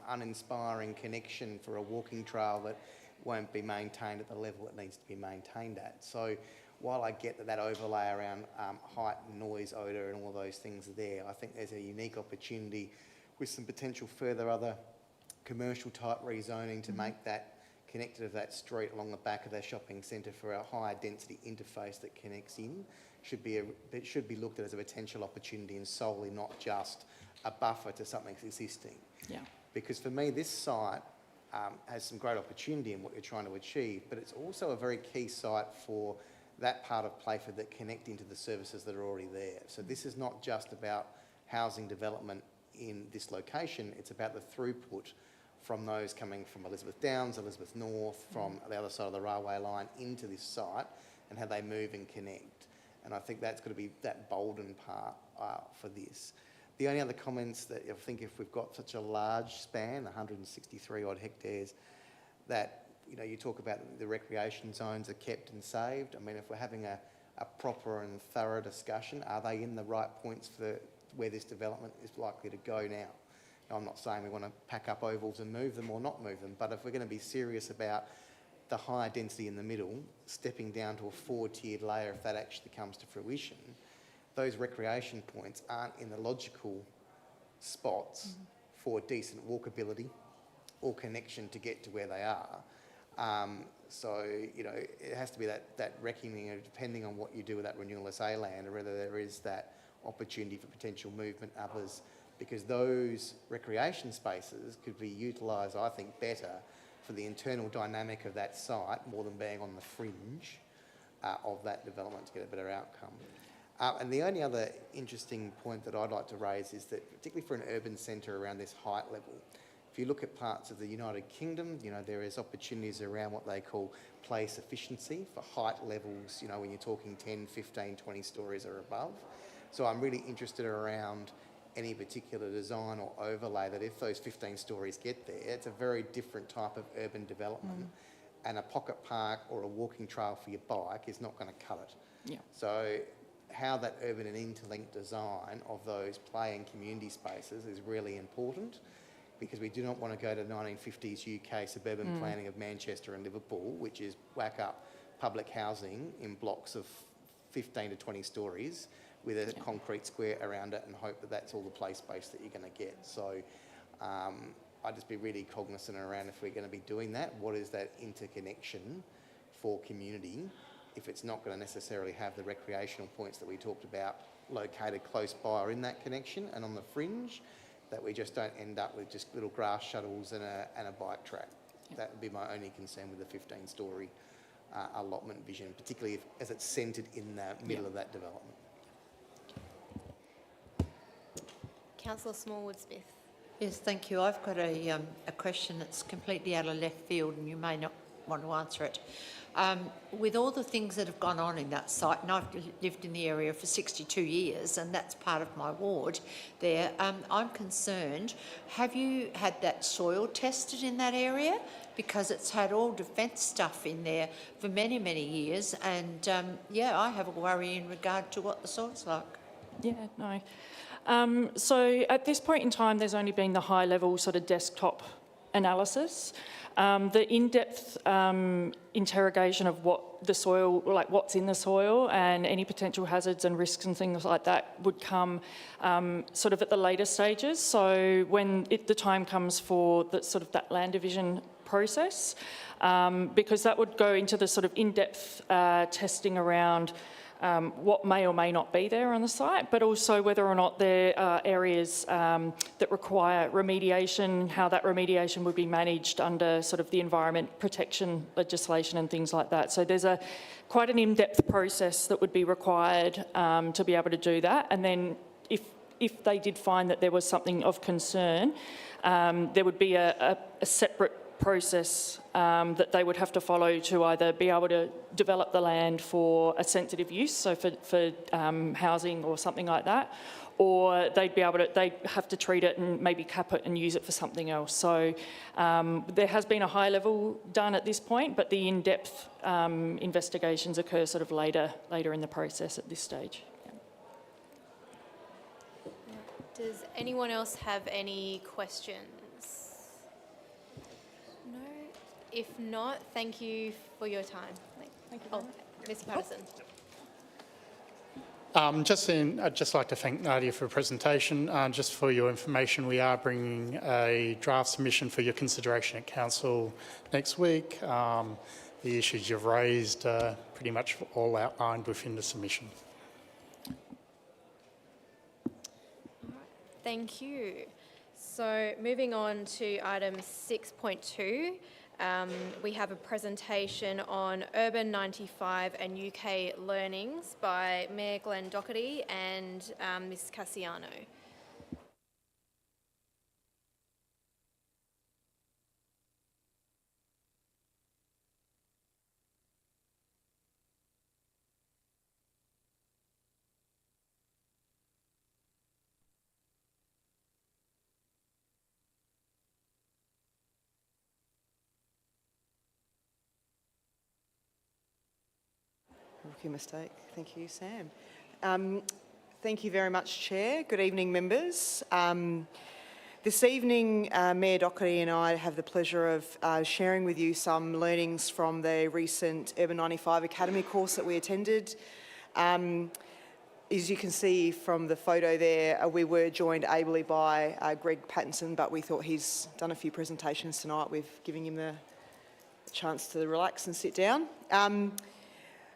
uninspiring connection for a walking trail that won't be maintained at the level it needs to be maintained at. So while I get that overlay around height, noise, odour and all those things are there, I think there's a unique opportunity with some potential further other commercial type rezoning to make that connected to that street along the back of their shopping centre for a higher density interface that connects in. It should be looked at as a potential opportunity and solely not just a buffer to something existing. Yeah. Because for me, this site has some great opportunity in what you're trying to achieve, but it's also a very key site for that part of Playford that connect into the services that are already there. So this is not just about housing development in this location, it's about the throughput from those coming from Elizabeth Downs, Elizabeth North, from the other side of the railway line into this site and how they move and connect. And I think that's got to be that Bolden part for this. The only other comments that I think if we've got such a large span, 163 odd hectares, that you talk about the recreation zones are kept and saved. I mean, if we're having a proper and thorough discussion, are they in the right points for where this development is likely to go now? I'm not saying we want to pack up ovals and move them or not move them, but if we're going to be serious about the higher density in the middle, stepping down to a 4-tiered layer if that actually comes to fruition, those recreation points aren't in the logical spots for decent walkability or connection to get to where they are. So, it has to be that reckoning of depending on what you do with that renewal SA land or whether there is that opportunity for potential movement, others, because those recreation spaces could be utilised, I think, better for the internal dynamic of that site more than being on the fringe of that development to get a better outcome. And the only other interesting point that I'd like to raise is that, particularly for an urban centre around this height level, if you look at parts of the United Kingdom, there is opportunities around what they call place efficiency for height levels, when you're talking 10, 15, 20 stories or above. So I'm really interested around any particular design or overlay that if those 15 stories get there, it's a very different type of urban development and a pocket park or a walking trail for your bike is not going to cut it. Yeah. So how that urban and interlinked design of those play and community spaces is really important, because we do not want to go to 1950s UK suburban planning of Manchester and Liverpool, which is whack up public housing in blocks of 15 to 20 stories with a concrete square around it and hope that that's all the play space that you're going to get. So I'd just be really cognizant around if we're going to be doing that, what is that interconnection for community if it's not going to necessarily have the recreational points that we talked about located close by or in that connection and on the fringe, that we just don't end up with just little grass shuttles and a bike track. That would be my only concern with the 15-storey allotment vision, particularly as it's centred in the middle of that development. Councillor Smallwood-Smith. Yes, thank you. I've got a question that's completely out of left field and you may not want to answer it. With all the things that have gone on in that site, and I've lived in the area for 62 years and that's part of my ward there, I'm concerned, have you had that soil tested in that area? Because it's had all defence stuff in there for many, many years and I have a worry in regard to what the soil's like. Yeah, no. So at this point in time, there's only been the high-level sort of desktop analysis. The in-depth interrogation of what the soil, like what's in the soil and any potential hazards and risks and things like that would come sort of at the later stages. So when the time comes for the, sort of that land division process, because that would go into the sort of in-depth testing around what may or may not be there on the site, but also whether or not there are areas that require remediation, how that remediation would be managed under sort of the environment protection legislation and things like that. So there's quite an in-depth process that would be required to be able to do that. And then if they did find that there was something of concern, there would be a separate process that they would have to follow to either be able to develop the land for a sensitive use, so for housing or something like that, or they'd have to treat it and maybe cap it and use it for something else. So there has been a high level done at this point, but the in-depth investigations occur sort of later in the process at this stage. Does anyone else have any questions? No? If not, thank you for your time. Thank you. Oh, Mr. Patterson. I'd just like to thank Nadia for her presentation. Just for your information, we are bringing a draft submission for your consideration at Council next week. The issues you've raised are pretty much all outlined within the submission. Thank you. So moving on to item 6.2, we have a presentation on Urban 95 and UK learnings by Mayor Glenn Docherty and Ms. Cassiano. Rookie mistake. Thank you, Sam. Thank you very much, Chair. Good evening, members. This evening, Mayor Docherty and I have the pleasure of sharing with you some learnings from the recent Urban 95 Academy course that we attended. As you can see from the photo there, we were joined ably by Greg Pattinson, but we thought he's done a few presentations tonight. We've given him the chance to relax and sit down.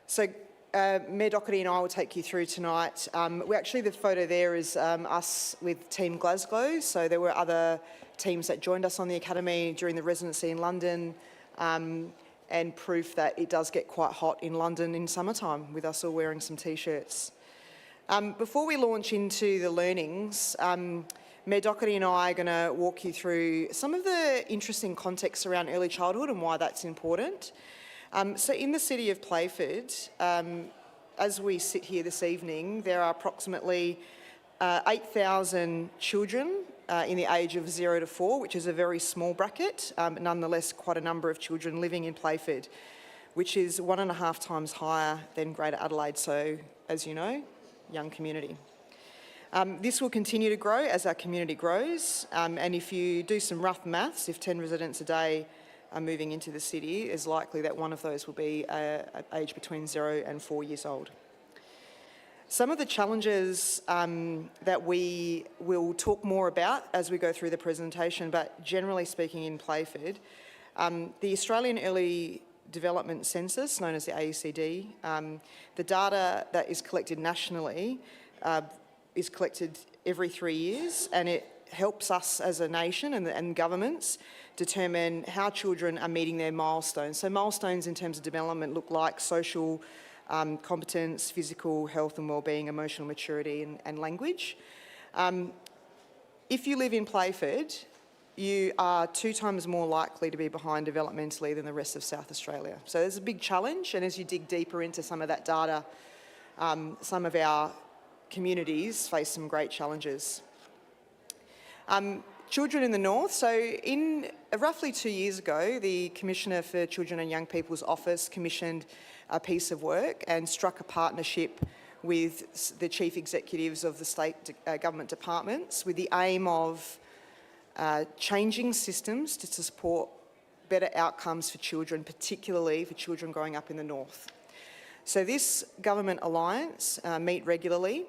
So Mayor Docherty and I will take you through tonight. The photo there is us with Team Glasgow. So there were other teams that joined us on the Academy during the residency in London, and proof that it does get quite hot in London in summertime, with us all wearing some T-shirts. Before we launch into the learnings, Mayor Docherty and I are going to walk you through some of the interesting context around early childhood and why that's important. So in the city of Playford, as we sit here this evening, there are approximately 8,000 children in the age of 0 to 4, which is a very small bracket, but nonetheless quite a number of children living in Playford, which is 1.5 times higher than Greater Adelaide. So, as you know, young community. This will continue to grow as our community grows, and if you do some rough maths, if 10 residents a day are moving into the city, it's likely that one of those will be aged between 0 and 4 years old. Some of the challenges that we will talk more about as we go through the presentation, but generally speaking in Playford, the Australian Early Development Census, known as the AECD, the data that is collected nationally is collected every 3 years, and it helps us as a nation and governments determine how children are meeting their milestones. So milestones in terms of development look like social competence, physical health and wellbeing, emotional maturity and language. If you live in Playford, you are 2 times more likely to be behind developmentally than the rest of South Australia. So there's a big challenge, and as you dig deeper into some of that data, some of our communities face some great challenges. Children in the north. So in roughly 2 years ago, the Commissioner for Children and Young People's Office commissioned a piece of work and struck a partnership with the chief executives of the state government departments with the aim of changing systems to support better outcomes for children, particularly for children growing up in the north. So this government alliance meet regularly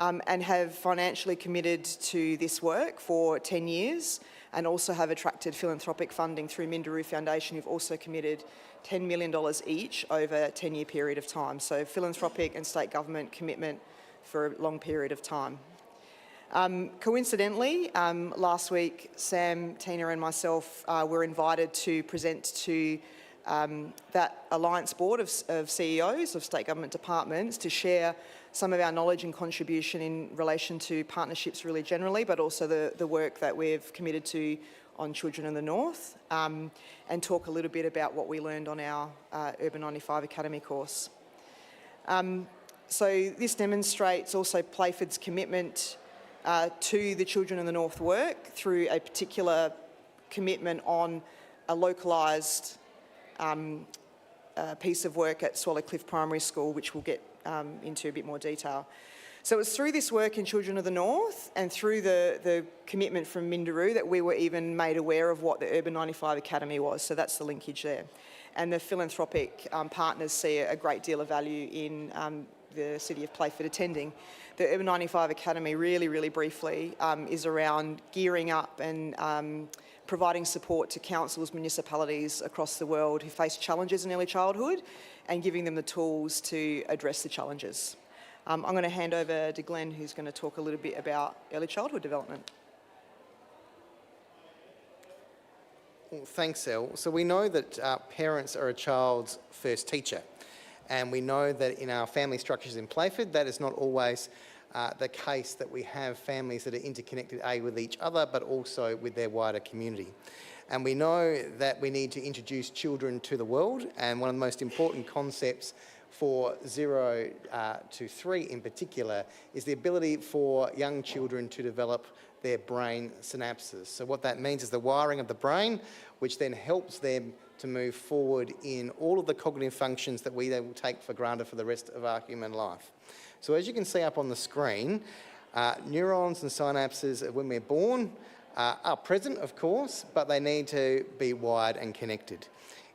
and have financially committed to this work for 10 years and also have attracted philanthropic funding through Minderoo Foundation, who've also committed $10 million each over a 10-year period of time. So philanthropic and state government commitment for a long period of time. Coincidentally, last week, Sam, Tina and myself were invited to present to that Alliance Board of CEOs of state government departments to share some of our knowledge and contribution in relation to partnerships really generally, but also the work that we've committed to on children in the north, and talk a little bit about what we learned on our Urban 95 Academy course. So this demonstrates also Playford's commitment to the Children in the North work through a particular commitment on a localised piece of work at Swallow Cliff Primary School, which we'll get into a bit more detail. So it was through this work in Children of the North and through the commitment from Minderoo that we were even made aware of what the Urban 95 Academy was, so that's the linkage there. And the philanthropic partners see a great deal of value in the City of Playford attending. The Urban 95 Academy, really briefly, is around gearing up and providing support to councils, municipalities across the world who face challenges in early childhood and giving them the tools to address the challenges. I'm going to hand over to Glenn, who's going to talk a little bit about early childhood development. Well, thanks, Elle. So we know that parents are a child's first teacher, and we know that in our family structures in Playford, that is not always the case, that we have families that are interconnected, with each other, but also with their wider community. And we know that we need to introduce children to the world, and one of the most important concepts for 0 to 3 in particular is the ability for young children to develop their brain synapses. So what that means is the wiring of the brain, which then helps them to move forward in all of the cognitive functions that we then will take for granted for the rest of our human life. So as you can see up on the screen, neurons and synapses when we're born are present, of course, but they need to be wired and connected.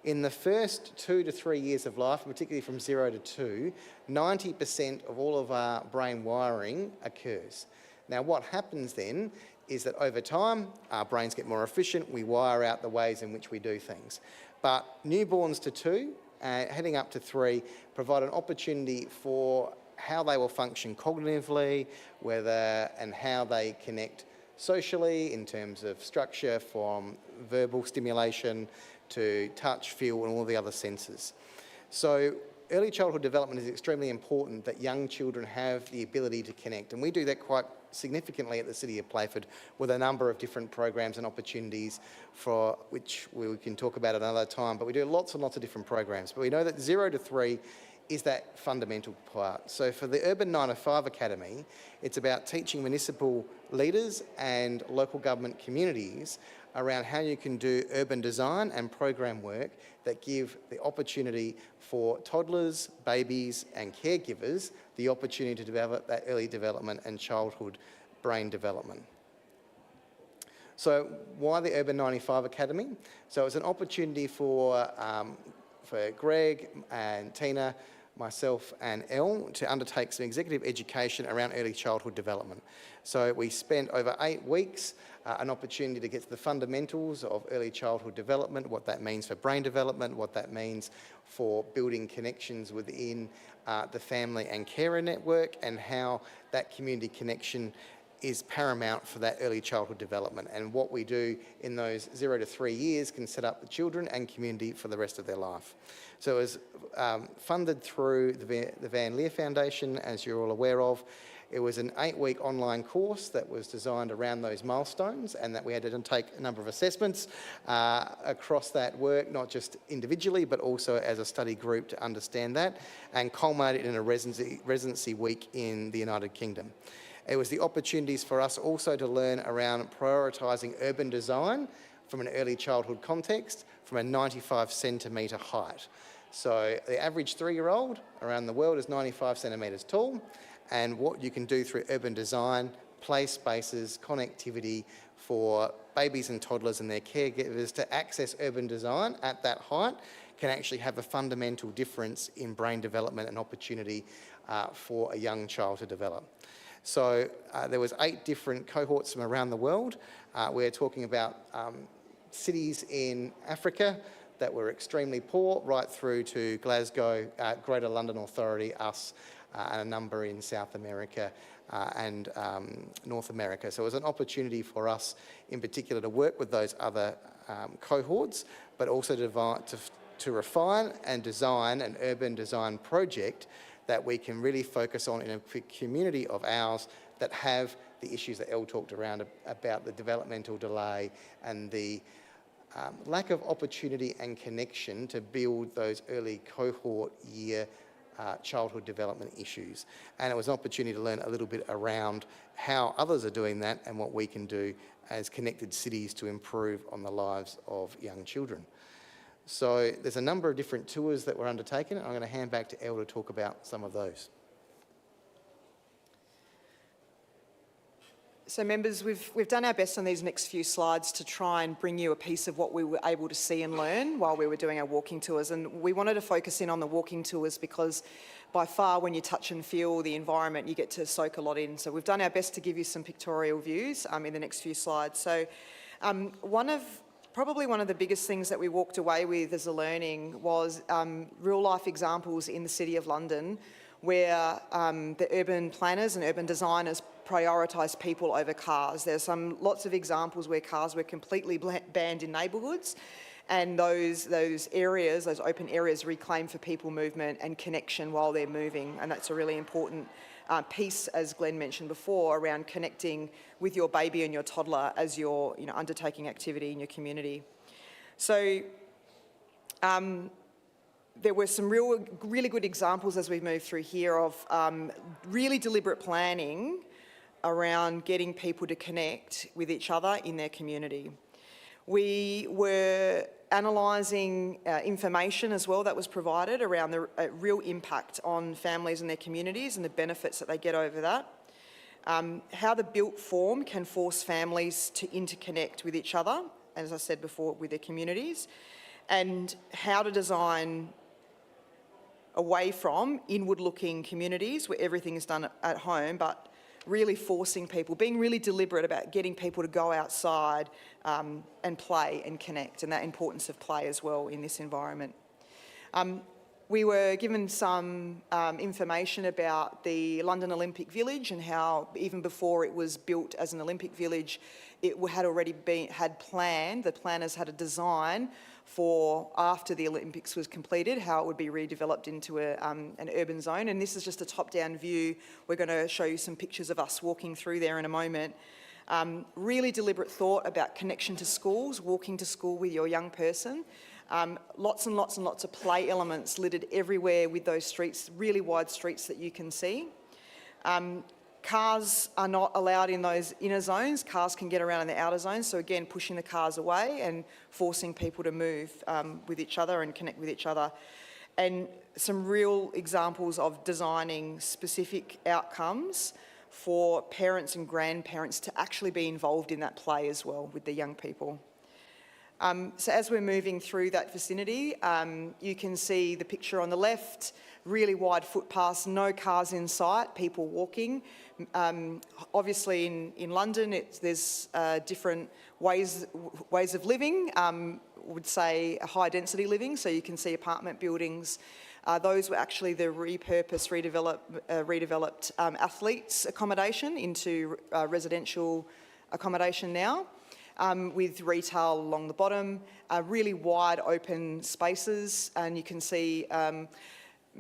In the first 2 to 3 years of life, particularly from 0 to 2, 90% of all of our brain wiring occurs. Now, what happens then is that over time, our brains get more efficient, we wire out the ways in which we do things. But newborns to 2, heading up to 3, provide an opportunity for how they will function cognitively, and how they connect socially in terms of structure, from verbal stimulation to touch, feel, and all the other senses. So early childhood development is extremely important, that young children have the ability to connect, and we do that quite significantly at the City of Playford with a number of different programs and opportunities, for which we can talk about at another time, but we do lots and lots of different programs. But we know that 0 to 3 is that fundamental part. So for the Urban 95 Academy, it's about teaching municipal leaders and local government communities around how you can do urban design and program work that give the opportunity for toddlers, babies and caregivers the opportunity to develop that early development and childhood brain development. So why the Urban 95 Academy? So it's an opportunity for Greg and Tina, myself and Elle to undertake some executive education around early childhood development. So we spent over 8 weeks an opportunity to get to the fundamentals of early childhood development, what that means for brain development, what that means for building connections within the family and carer network, and how that community connection is paramount for that early childhood development. And what we do in those 0 to 3 years can set up the children and community for the rest of their life. So it was funded through the Van Leer Foundation, as you're all aware of. It was an 8-week online course that was designed around those milestones, and that we had to undertake a number of assessments across that work, not just individually, but also as a study group to understand that, and culminated in a residency week in the United Kingdom. It was the opportunities for us also to learn around prioritising urban design from an early childhood context from a 95 centimetre height. So the average 3-year-old around the world is 95 centimetres tall, and what you can do through urban design, play spaces, connectivity for babies and toddlers and their caregivers to access urban design at that height can actually have a fundamental difference in brain development and opportunity for a young child to develop. So there was 8 different cohorts from around the world. We're talking about cities in Africa that were extremely poor, right through to Glasgow, Greater London Authority, us, and a number in South America and North America. So it was an opportunity for us in particular to work with those other cohorts, but also to refine and design an urban design project that we can really focus on in a community of ours that have the issues that Elle talked around about the developmental delay and the lack of opportunity and connection to build those early cohort year childhood development issues. And it was an opportunity to learn a little bit around how others are doing that and what we can do as connected cities to improve on the lives of young children. So there's a number of different tours that were undertaken. I'm going to hand back to Elle to talk about some of those. So members, we've done our best on these next few slides to try and bring you a piece of what we were able to see and learn while we were doing our walking tours. And we wanted to focus in on the walking tours because by far when you touch and feel the environment, you get to soak a lot in. So we've done our best to give you some pictorial views in the next few slides. So probably one of the biggest things that we walked away with as a learning was real life examples in the City of London where the urban planners and urban designers prioritise people over cars. There's lots of examples where cars were completely banned in neighbourhoods, and those areas, those open areas, reclaimed for people movement and connection while they're moving. And that's a really important piece, as Glenn mentioned before, around connecting with your baby and your toddler as you're undertaking activity in your community. So there were some really good examples as we moved through here of really deliberate planning around getting people to connect with each other in their community. We were analysing information as well that was provided around the real impact on families and their communities and the benefits that they get over that. How the built form can force families to interconnect with each other, as I said before, with their communities, and how to design away from inward-looking communities where everything is done at home, but really forcing people, being really deliberate about getting people to go outside and play and connect, and that importance of play as well in this environment. We were given some information about the London Olympic Village and how even before it was built as an Olympic Village, it had already planned, the planners had a design for after the Olympics was completed, how it would be redeveloped into an urban zone. And this is just a top-down view. We're going to show you some pictures of us walking through there in a moment. Really deliberate thought about connection to schools, walking to school with your young person. Lots and lots and lots of play elements littered everywhere with those streets, really wide streets that you can see. Cars are not allowed in those inner zones. Cars can get around in the outer zones. So again, pushing the cars away and forcing people to move with each other and connect with each other. And some real examples of designing specific outcomes for parents and grandparents to actually be involved in that play as well with the young people. So as we're moving through that vicinity, you can see the picture on the left, really wide footpaths, no cars in sight, people walking. Obviously in London, there's different ways of living, would say high density living, so you can see apartment buildings. Those were actually the repurposed, redeveloped athletes accommodation into residential accommodation now. With retail along the bottom, really wide open spaces, and you can see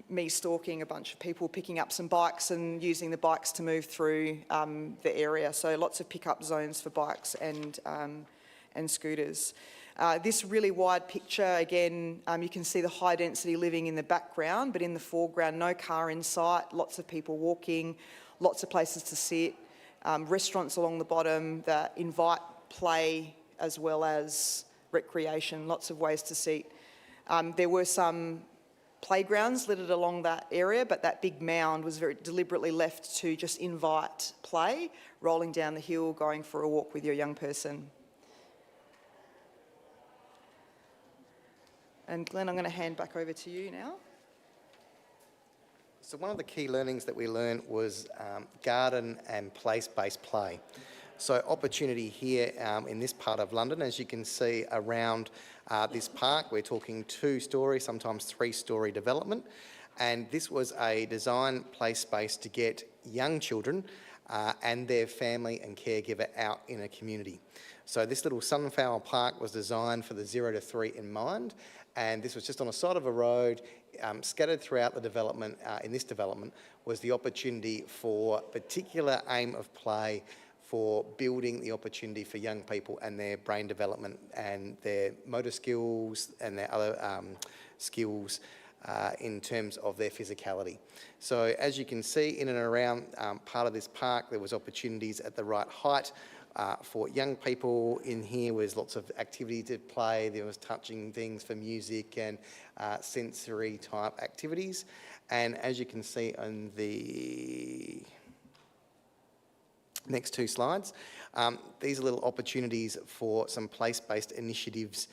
me stalking a bunch of people picking up some bikes and using the bikes to move through the area. So lots of pickup zones for bikes and scooters. This really wide picture, again, you can see the high density living in the background, but in the foreground, no car in sight, lots of people walking, lots of places to sit, restaurants along the bottom that invite play as well as recreation, lots of ways to sit. There were some playgrounds littered along that area, but that big mound was very deliberately left to just invite play, rolling down the hill, going for a walk with your young person. And Glenn, I'm going to hand back over to you now. So one of the key learnings that we learned was garden and place-based play. So opportunity here in this part of London, as you can see around this park, we're talking 2-storey, sometimes 3-storey development. And this was a design play space to get young children and their family and caregiver out in a community. So this little Sunflower Park was designed for the 0 to 3 in mind, and this was just on the side of a road. Scattered throughout the development, in this development, was the opportunity for particular aim of play for building the opportunity for young people and their brain development and their motor skills and their other skills in terms of their physicality. So as you can see, in and around part of this park, there was opportunities at the right height for young people. In here was lots of activity to play. There was touching things for music and sensory type activities. And as you can see on the next two slides, these are little opportunities for some place-based initiatives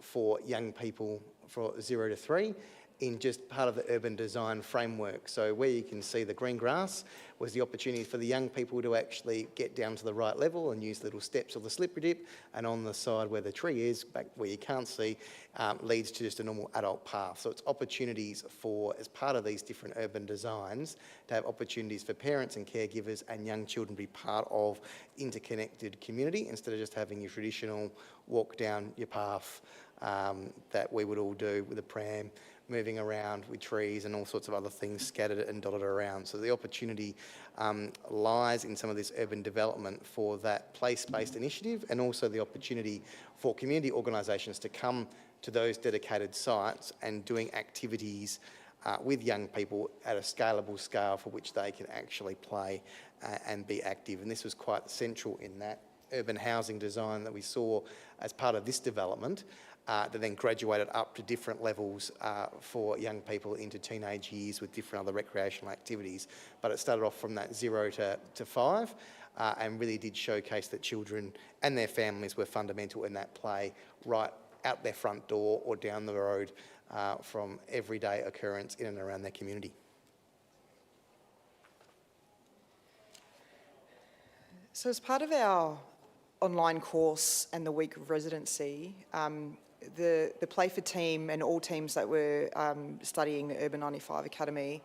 for young people for 0 to 3 in just part of the urban design framework. So where you can see the green grass was the opportunity for the young people to actually get down to the right level and use little steps of the slippery dip, and on the side where the tree is, back where you can't see, leads to just a normal adult path. So it's opportunities for, as part of these different urban designs, to have opportunities for parents and caregivers and young children to be part of interconnected community instead of just having your traditional walk down your path that we would all do with a pram, moving around with trees and all sorts of other things scattered and dotted around. So the opportunity lies in some of this urban development for that place-based initiative, and also the opportunity for community organisations to come to those dedicated sites and doing activities with young people at a scalable scale for which they can actually play and be active. And this was quite central in that urban housing design that we saw as part of this development, that then graduated up to different levels for young people into teenage years with different other recreational activities. But it started off from that 0 to 5 and really did showcase that children and their families were fundamental in that play right out their front door or down the road from everyday occurrence in and around their community. So as part of our online course and the week of residency, the Playford team and all teams that were studying the Urban 95 Academy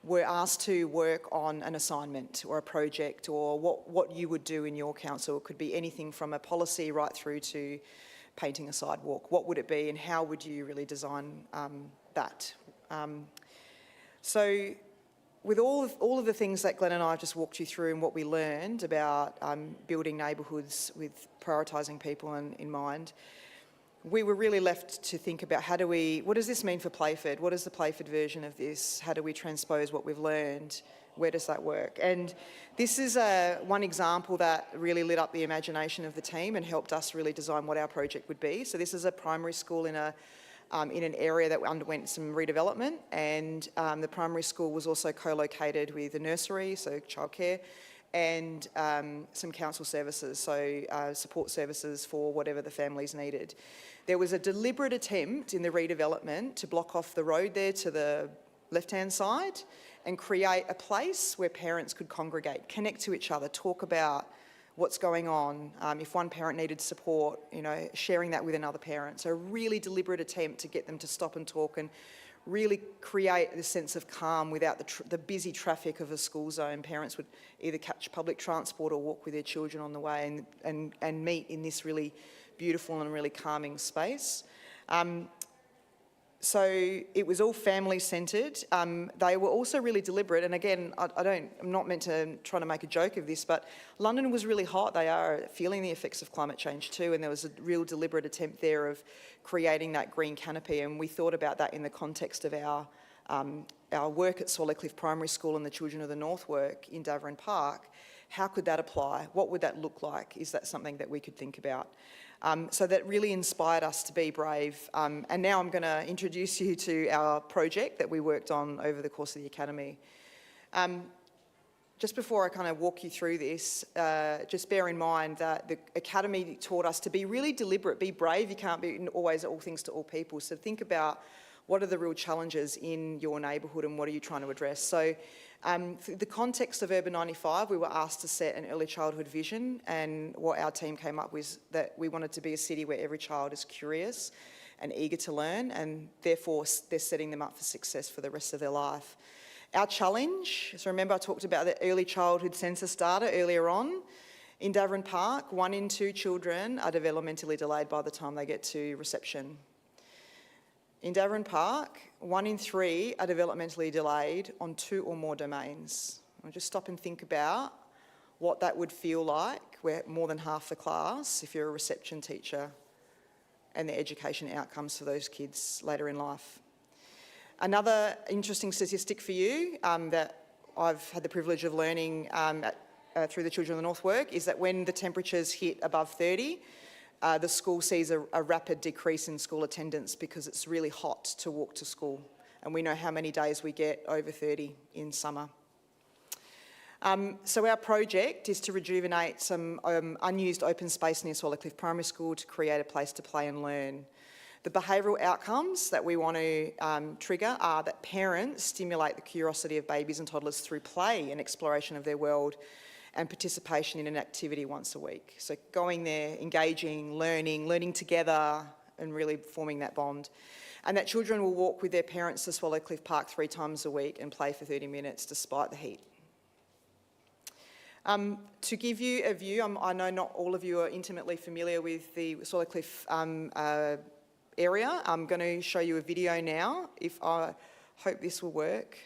were asked to work on an assignment or a project, or what you would do in your council. It could be anything from a policy right through to painting a sidewalk. What would it be, and how would you really design that? So with all of the things that Glenn and I have just walked you through and what we learned about building neighbourhoods with prioritising people in mind, we were really left to think about what does this mean for Playford? What is the Playford version of this? How do we transpose what we've learned? Where does that work? And this is one example that really lit up the imagination of the team and helped us really design what our project would be. So this is a primary school in an area that underwent some redevelopment, and the primary school was also co-located with a nursery, so childcare, and some council services, so support services for whatever the families needed. There was a deliberate attempt in the redevelopment to block off the road there to the left-hand side and create a place where parents could congregate, connect to each other, talk about what's going on. If one parent needed support, sharing that with another parent. So a really deliberate attempt to get them to stop and talk and really create this sense of calm without the busy traffic of a school zone. Parents would either catch public transport or walk with their children on the way and meet in this really beautiful and really calming space. So it was all family-centred. They were also really deliberate, and again, I'm not meant to try to make a joke of this, but London was really hot. They are feeling the effects of climate change too, and there was a real deliberate attempt there of creating that green canopy, and we thought about that in the context of our work at Swallow Cliff Primary School and the Children of the North work in Davoren Park. How could that apply? What would that look like? Is that something that we could think about? So that really inspired us to be brave. And now I'm going to introduce you to our project that we worked on over the course of the Academy. Just before I kind of walk you through this, just bear in mind that the Academy taught us to be really deliberate, be brave. You can't be always all things to all people. So think about what are the real challenges in your neighbourhood and what are you trying to address. So for the context of Urban 95, we were asked to set an early childhood vision, and what our team came up with that we wanted to be a city where every child is curious and eager to learn, and therefore they're setting them up for success for the rest of their life. Our challenge, so remember I talked about the early childhood census data earlier on. In Davoren Park, 1 in 2 children are developmentally delayed by the time they get to reception. In Davoren Park, 1 in 3 are developmentally delayed on 2 or more domains. I'll just stop and think about what that would feel like, where more than half the class, if you're a reception teacher, and the education outcomes for those kids later in life. Another interesting statistic for you that I've had the privilege of learning through the Children of the North work is that when the temperatures hit above 30, the school sees a rapid decrease in school attendance because it's really hot to walk to school. And we know how many days we get over 30 in summer. So our project is to rejuvenate some unused open space near Swallow Cliff Primary School to create a place to play and learn. The behavioural outcomes that we want to trigger are that parents stimulate the curiosity of babies and toddlers through play and exploration of their world and participation in an activity once a week. So going there, engaging, learning together and really forming that bond. And that children will walk with their parents to Swallow Cliff Park 3 times a week and play for 30 minutes despite the heat. To give you a view, I know not all of you are intimately familiar with the Swallow Cliff area. I'm going to show you a video now, if I hope this will work,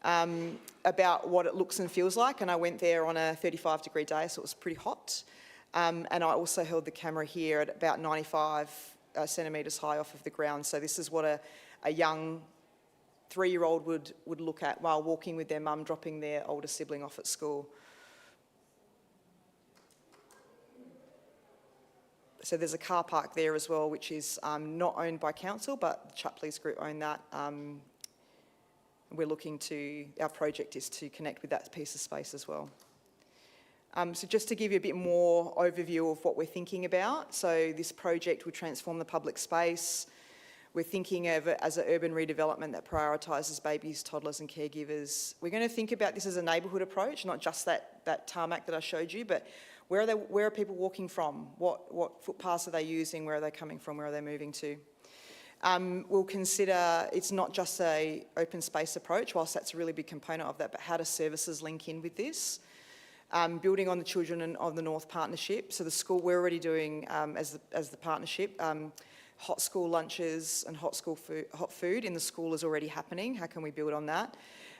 about what it looks and feels like. And I went there on a 35-degree day, so it was pretty hot. And I also held the camera here at about 95 centimetres high off of the ground. So this is what a young 3-year-old would look at while walking with their mum, dropping their older sibling off at school. So there's a car park there as well, which is not owned by council, but the Chapleys Group own that. Our project is to connect with that piece of space as well. So just to give you a bit more overview of what we're thinking about. So this project will transform the public space. We're thinking of it as an urban redevelopment that prioritises babies, toddlers and caregivers. We're going to think about this as a neighbourhood approach, not just that tarmac that I showed you, but where are people walking from? What footpaths are they using? Where are they coming from? Where are they moving to? We'll consider it's not just a open space approach, whilst that's a really big component of that, but how do services link in with this? Building on the Children of the North partnership. So the school, we're already doing, as the partnership, hot school lunches and hot food in the school is already happening. How can we build on that?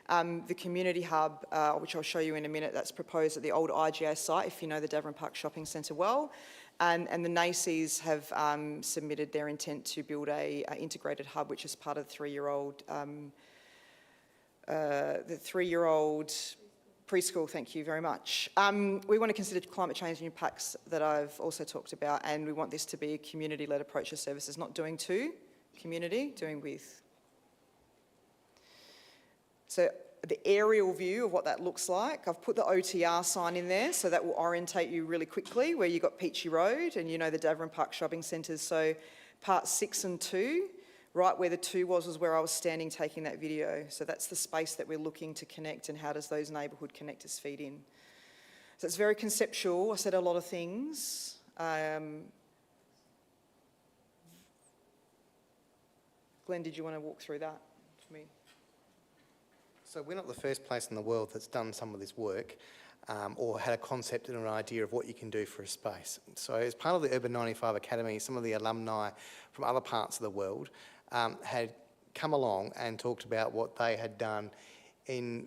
The community hub, which I'll show you in a minute, that's proposed at the old IGA site, if you know the Davern Park Shopping Centre well. And the NACYs have submitted their intent to build a integrated hub, which is part of the 3-year-old preschool. Thank you very much. We want to consider climate change impacts that I've also talked about, and we want this to be a community-led approach to services, not doing to community, doing with. So the aerial view of what that looks like, I've put the OTR sign in there, so that will orientate you really quickly where you've got Peachy Road and you know the Davern Park shopping centres. So part 6 and 2, right where the 2 was where I was standing taking that video. So that's the space that we're looking to connect, and how does those neighbourhood connectors feed in. So it's very conceptual. I said a lot of things. Glenn, did you want to walk through that for me? So we're not the first place in the world that's done some of this work or had a concept and an idea of what you can do for a space. So as part of the Urban 95 Academy, some of the alumni from other parts of the world had come along and talked about what they had done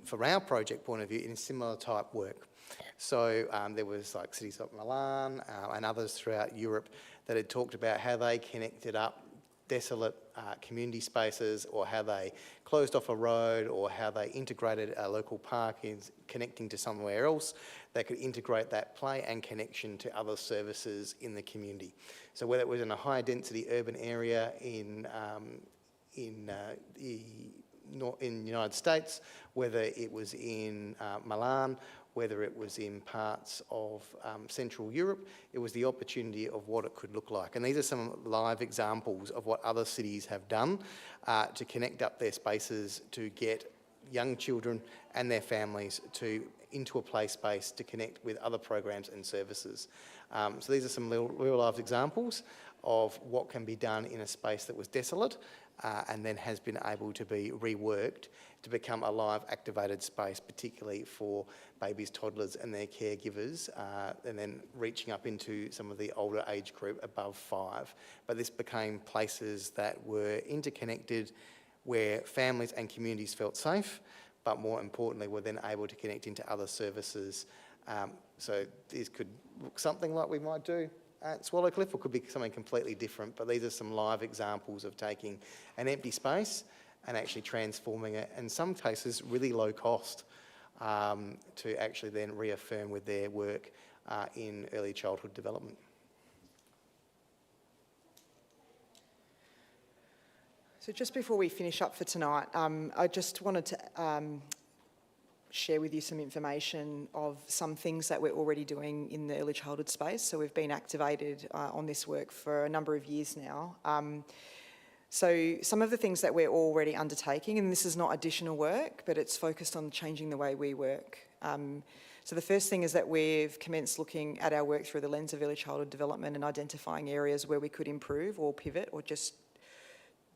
from our project point of view, in similar type work. So there was like cities like Milan and others throughout Europe that had talked about how they connected up desolate community spaces, or how they closed off a road, or how they integrated a local park in connecting to somewhere else that could integrate that play and connection to other services in the community. So whether it was in a high density urban area in the United States, whether it was in Milan, whether it was in parts of Central Europe, it was the opportunity of what it could look like. And these are some live examples of what other cities have done to connect up their spaces to get young children and their families into a play space to connect with other programs and services. So these are some real life examples of what can be done in a space that was desolate and then has been able to be reworked to become a live activated space, particularly for babies, toddlers and their caregivers, and then reaching up into some of the older age group above 5. But this became places that were interconnected, where families and communities felt safe, but more importantly were then able to connect into other services So this could look something like we might do at Swallow Cliff, or could be something completely different, but these are some live examples of taking an empty space and actually transforming it, in some cases really low cost, to actually then reaffirm with their work in early childhood development. So just before we finish up for tonight, I just wanted to share with you some information of some things that we're already doing in the early childhood space. So we've been activated on this work for a number of years now. So some of the things that we're already undertaking, and this is not additional work, but it's focused on changing the way we work. So the first thing is that we've commenced looking at our work through the lens of early childhood development and identifying areas where we could improve or pivot or just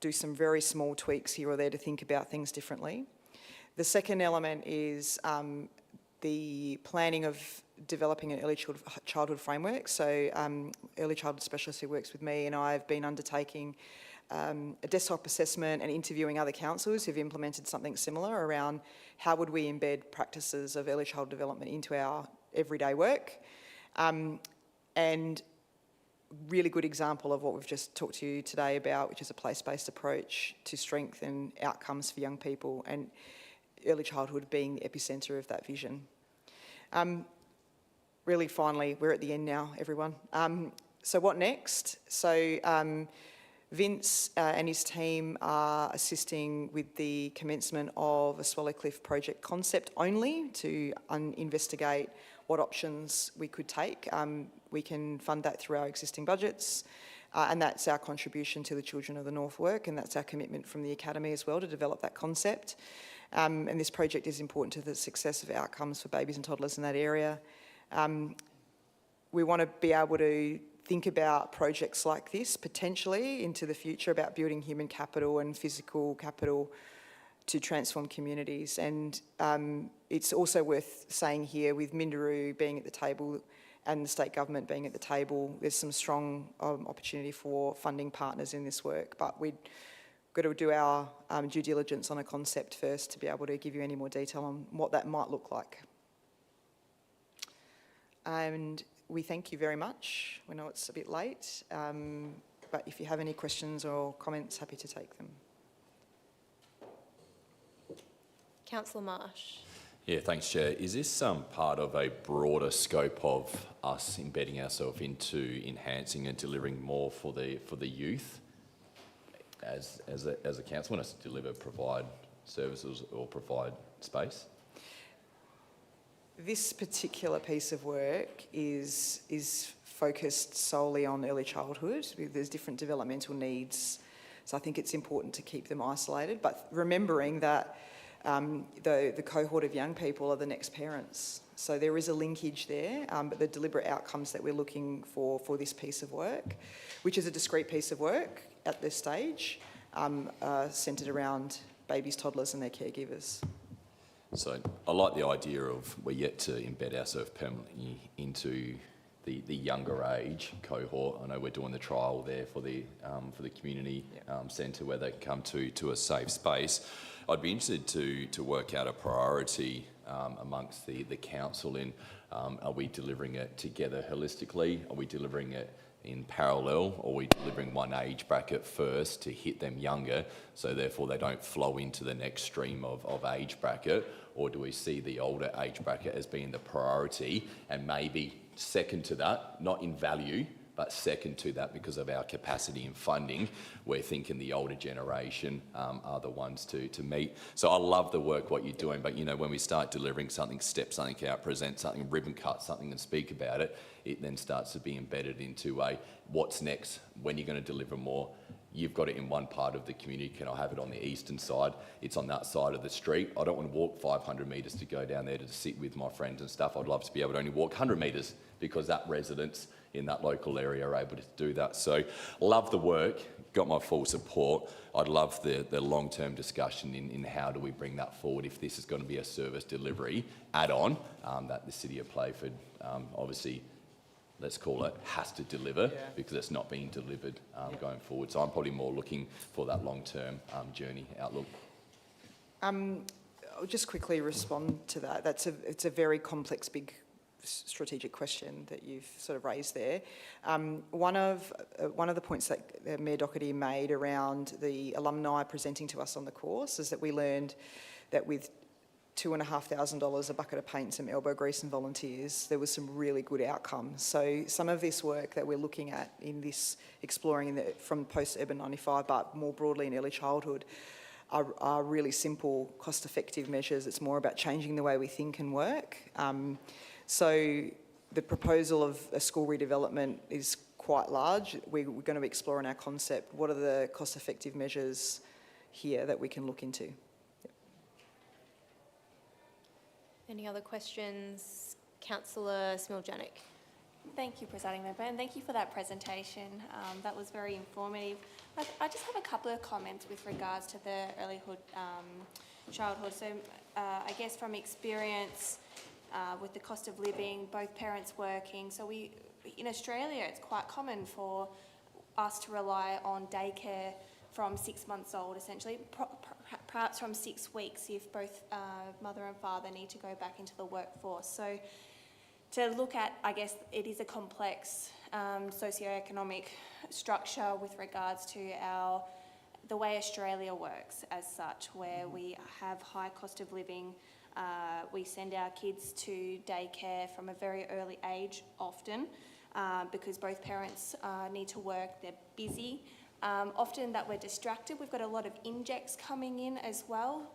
do some very small tweaks here or there to think about things differently. The second element is the planning of developing an early childhood framework. So early childhood specialist who works with me and I have been undertaking a desktop assessment and interviewing other councils who've implemented something similar around how would we embed practices of early childhood development into our everyday work. And really good example of what we've just talked to you today about, which is a place-based approach to strengthen outcomes for young people, and early childhood being the epicentre of that vision. Really finally, we're at the end now, everyone. So what next? So Vince and his team are assisting with the commencement of a Swallow Cliff project concept only to investigate what options we could take. We can fund that through our existing budgets, and that's our contribution to the Children of the North work, and that's our commitment from the Academy as well to develop that concept. And this project is important to the success of outcomes for babies and toddlers in that area. We want to be able to think about projects like this potentially into the future, about building human capital and physical capital to transform communities. And it's also worth saying here, with Minderoo being at the table and the state government being at the table, there's some strong opportunity for funding partners in this work, but we've got to do our due diligence on a concept first to be able to give you any more detail on what that might look like. And we thank you very much. We know it's a bit late, but if you have any questions or comments, happy to take them. Councillor Marsh. Yeah, thanks, Chair. Is this part of a broader scope of us embedding ourselves into enhancing and delivering more for the youth as a council, when us provide services or provide space? This particular piece of work is focused solely on early childhood. There's different developmental needs, so I think it's important to keep them isolated, but remembering that the cohort of young people are the next parents. So there is a linkage there, but the deliberate outcomes that we're looking for this piece of work, which is a discrete piece of work at this stage, are centred around babies, toddlers and their caregivers. So I like the idea of we're yet to embed ourselves permanently into the younger age cohort. I know we're doing the trial there for the community centre where they can come to a safe space. I'd be interested to work out a priority amongst the council in are we delivering it together holistically? Are we delivering it in parallel, or are we delivering one age bracket first to hit them younger, so therefore they don't flow into the next stream of age bracket? Or do we see the older age bracket as being the priority, and maybe second to that, not in value, but second to that because of our capacity and funding, we're thinking the older generation are the ones to meet. So I love the work, what you're doing, but you know, when we start delivering something, step something out, present something, ribbon cut something and speak about it, it then starts to be embedded into a what's next, when you're going to deliver more. You've got it in one part of the community. Can I have it on the eastern side? It's on that side of the street. I don't want to walk 500 metres to go down there to sit with my friends and stuff. I'd love to be able to only walk 100 metres because that residents in that local area are able to do that. So love the work, got my full support. I'd love the long-term discussion in how do we bring that forward if this is going to be a service delivery add-on that the City of Playford obviously, let's call it, has to deliver because it's not being delivered going forward. So I'm probably more looking for that long-term journey outlook. I'll just quickly respond to that. It's a very complex, big strategic question that you've sort of raised there. One of the points that Mayor Doherty made around the alumni presenting to us on the course is that we learned that with $2,500, a bucket of paint, some elbow grease and volunteers, there was some really good outcomes. So some of this work that we're looking at in this exploring from post-urban 95, but more broadly in early childhood, are really simple, cost-effective measures. It's more about changing the way we think and work. So the proposal of a school redevelopment is quite large. We're going to be exploring our concept. What are the cost-effective measures here that we can look into? Any other questions? Councillor Smiljanic. Thank you, Presiding Member, and thank you for that presentation. That was very informative. I just have a couple of comments with regards to the earlyhood childhood. So I guess from experience with the cost of living, both parents working, so in Australia it's quite common for us to rely on daycare from 6 months old, essentially, perhaps from 6 weeks if both mother and father need to go back into the workforce. So to look at, I guess it is a complex socioeconomic structure with regards to the way Australia works as such, where we have high cost of living. We send our kids to daycare from a very early age often because both parents need to work, they're busy. Often that we're distracted. We've got a lot of injects coming in as well.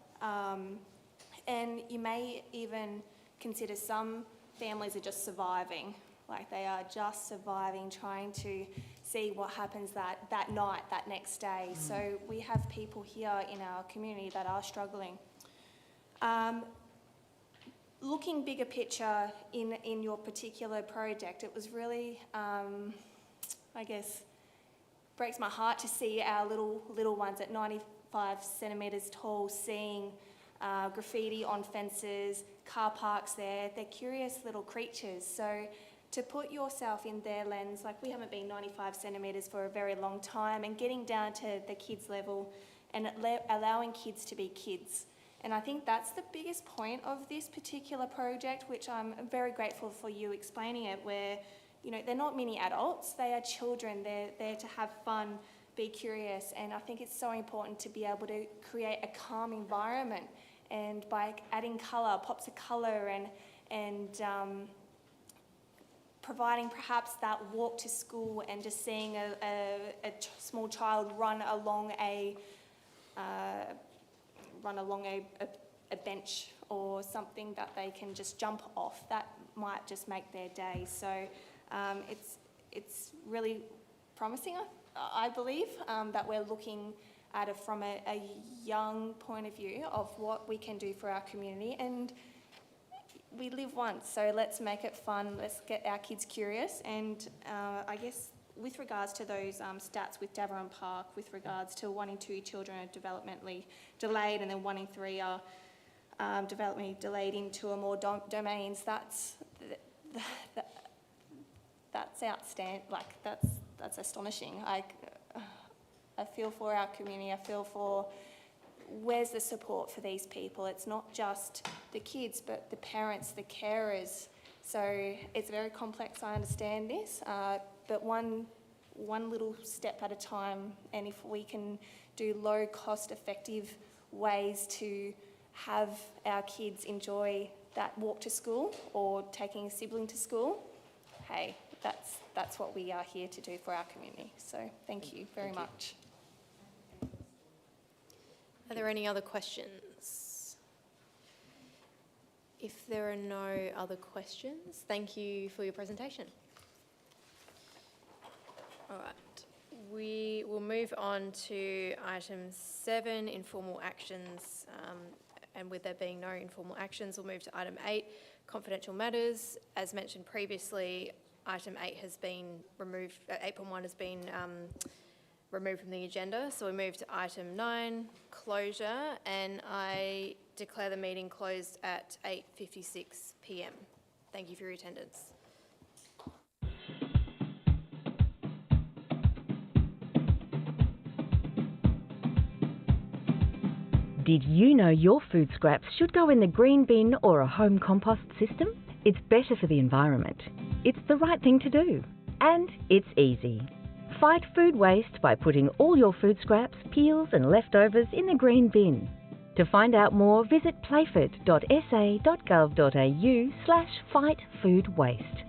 And you may even consider some families are just surviving, like they are just surviving, trying to see what happens that night, that next day. So we have people here in our community that are struggling. Looking bigger picture in your particular project, it was really, I guess, breaks my heart to see our little ones at 95 centimetres tall seeing graffiti on fences, car parks there. They're curious little creatures. So to put yourself in their lens, like we haven't been 95 centimetres for a very long time, and getting down to the kids level and allowing kids to be kids. And I think that's the biggest point of this particular project, which I'm very grateful for you explaining it, where, you know, they're not mini adults, they are children, they're there to have fun, be curious, and I think it's so important to be able to create a calm environment, and by adding colour, pops of colour, and providing perhaps that walk to school and just seeing a small child run along a bench or something that they can just jump off, that might just make their day. So it's really promising, I believe, that we're looking at it from a young point of view of what we can do for our community. And we live once, so let's make it fun, let's get our kids curious. And I guess with regards to those stats with Daveron Park, with regards to 1 in 2 children are developmentally delayed, and then 1 in 3 are developmentally delayed in 2 or more domains, that's outstanding. Like that's astonishing. I feel for our community. I feel for where's the support for these people. It's not just the kids, but the parents, the carers. So it's very complex. I understand this, but one little step at a time. And if we can do low cost effective ways to have our kids enjoy that walk to school or taking a sibling to school, hey, that's what we are here to do for our community. So thank you very much. Are there any other questions? If there are no other questions, thank you for your presentation. All right, we will move on to item 7, informal actions. And with there being no informal actions, we'll move to item 8, confidential matters. As mentioned previously, item 8 has been removed, 8.1 has been removed from the agenda. So we move to item 9, closure, and I declare the meeting closed at 8:56 p.m. Thank you for your attendance. Did you know your food scraps should go in the green bin or a home compost system? It's better for the environment. It's the right thing to do. And it's easy. Fight food waste by putting all your food scraps, peels and leftovers in the green bin. To find out more, visit playford.sa.gov.au/fightfoodwaste.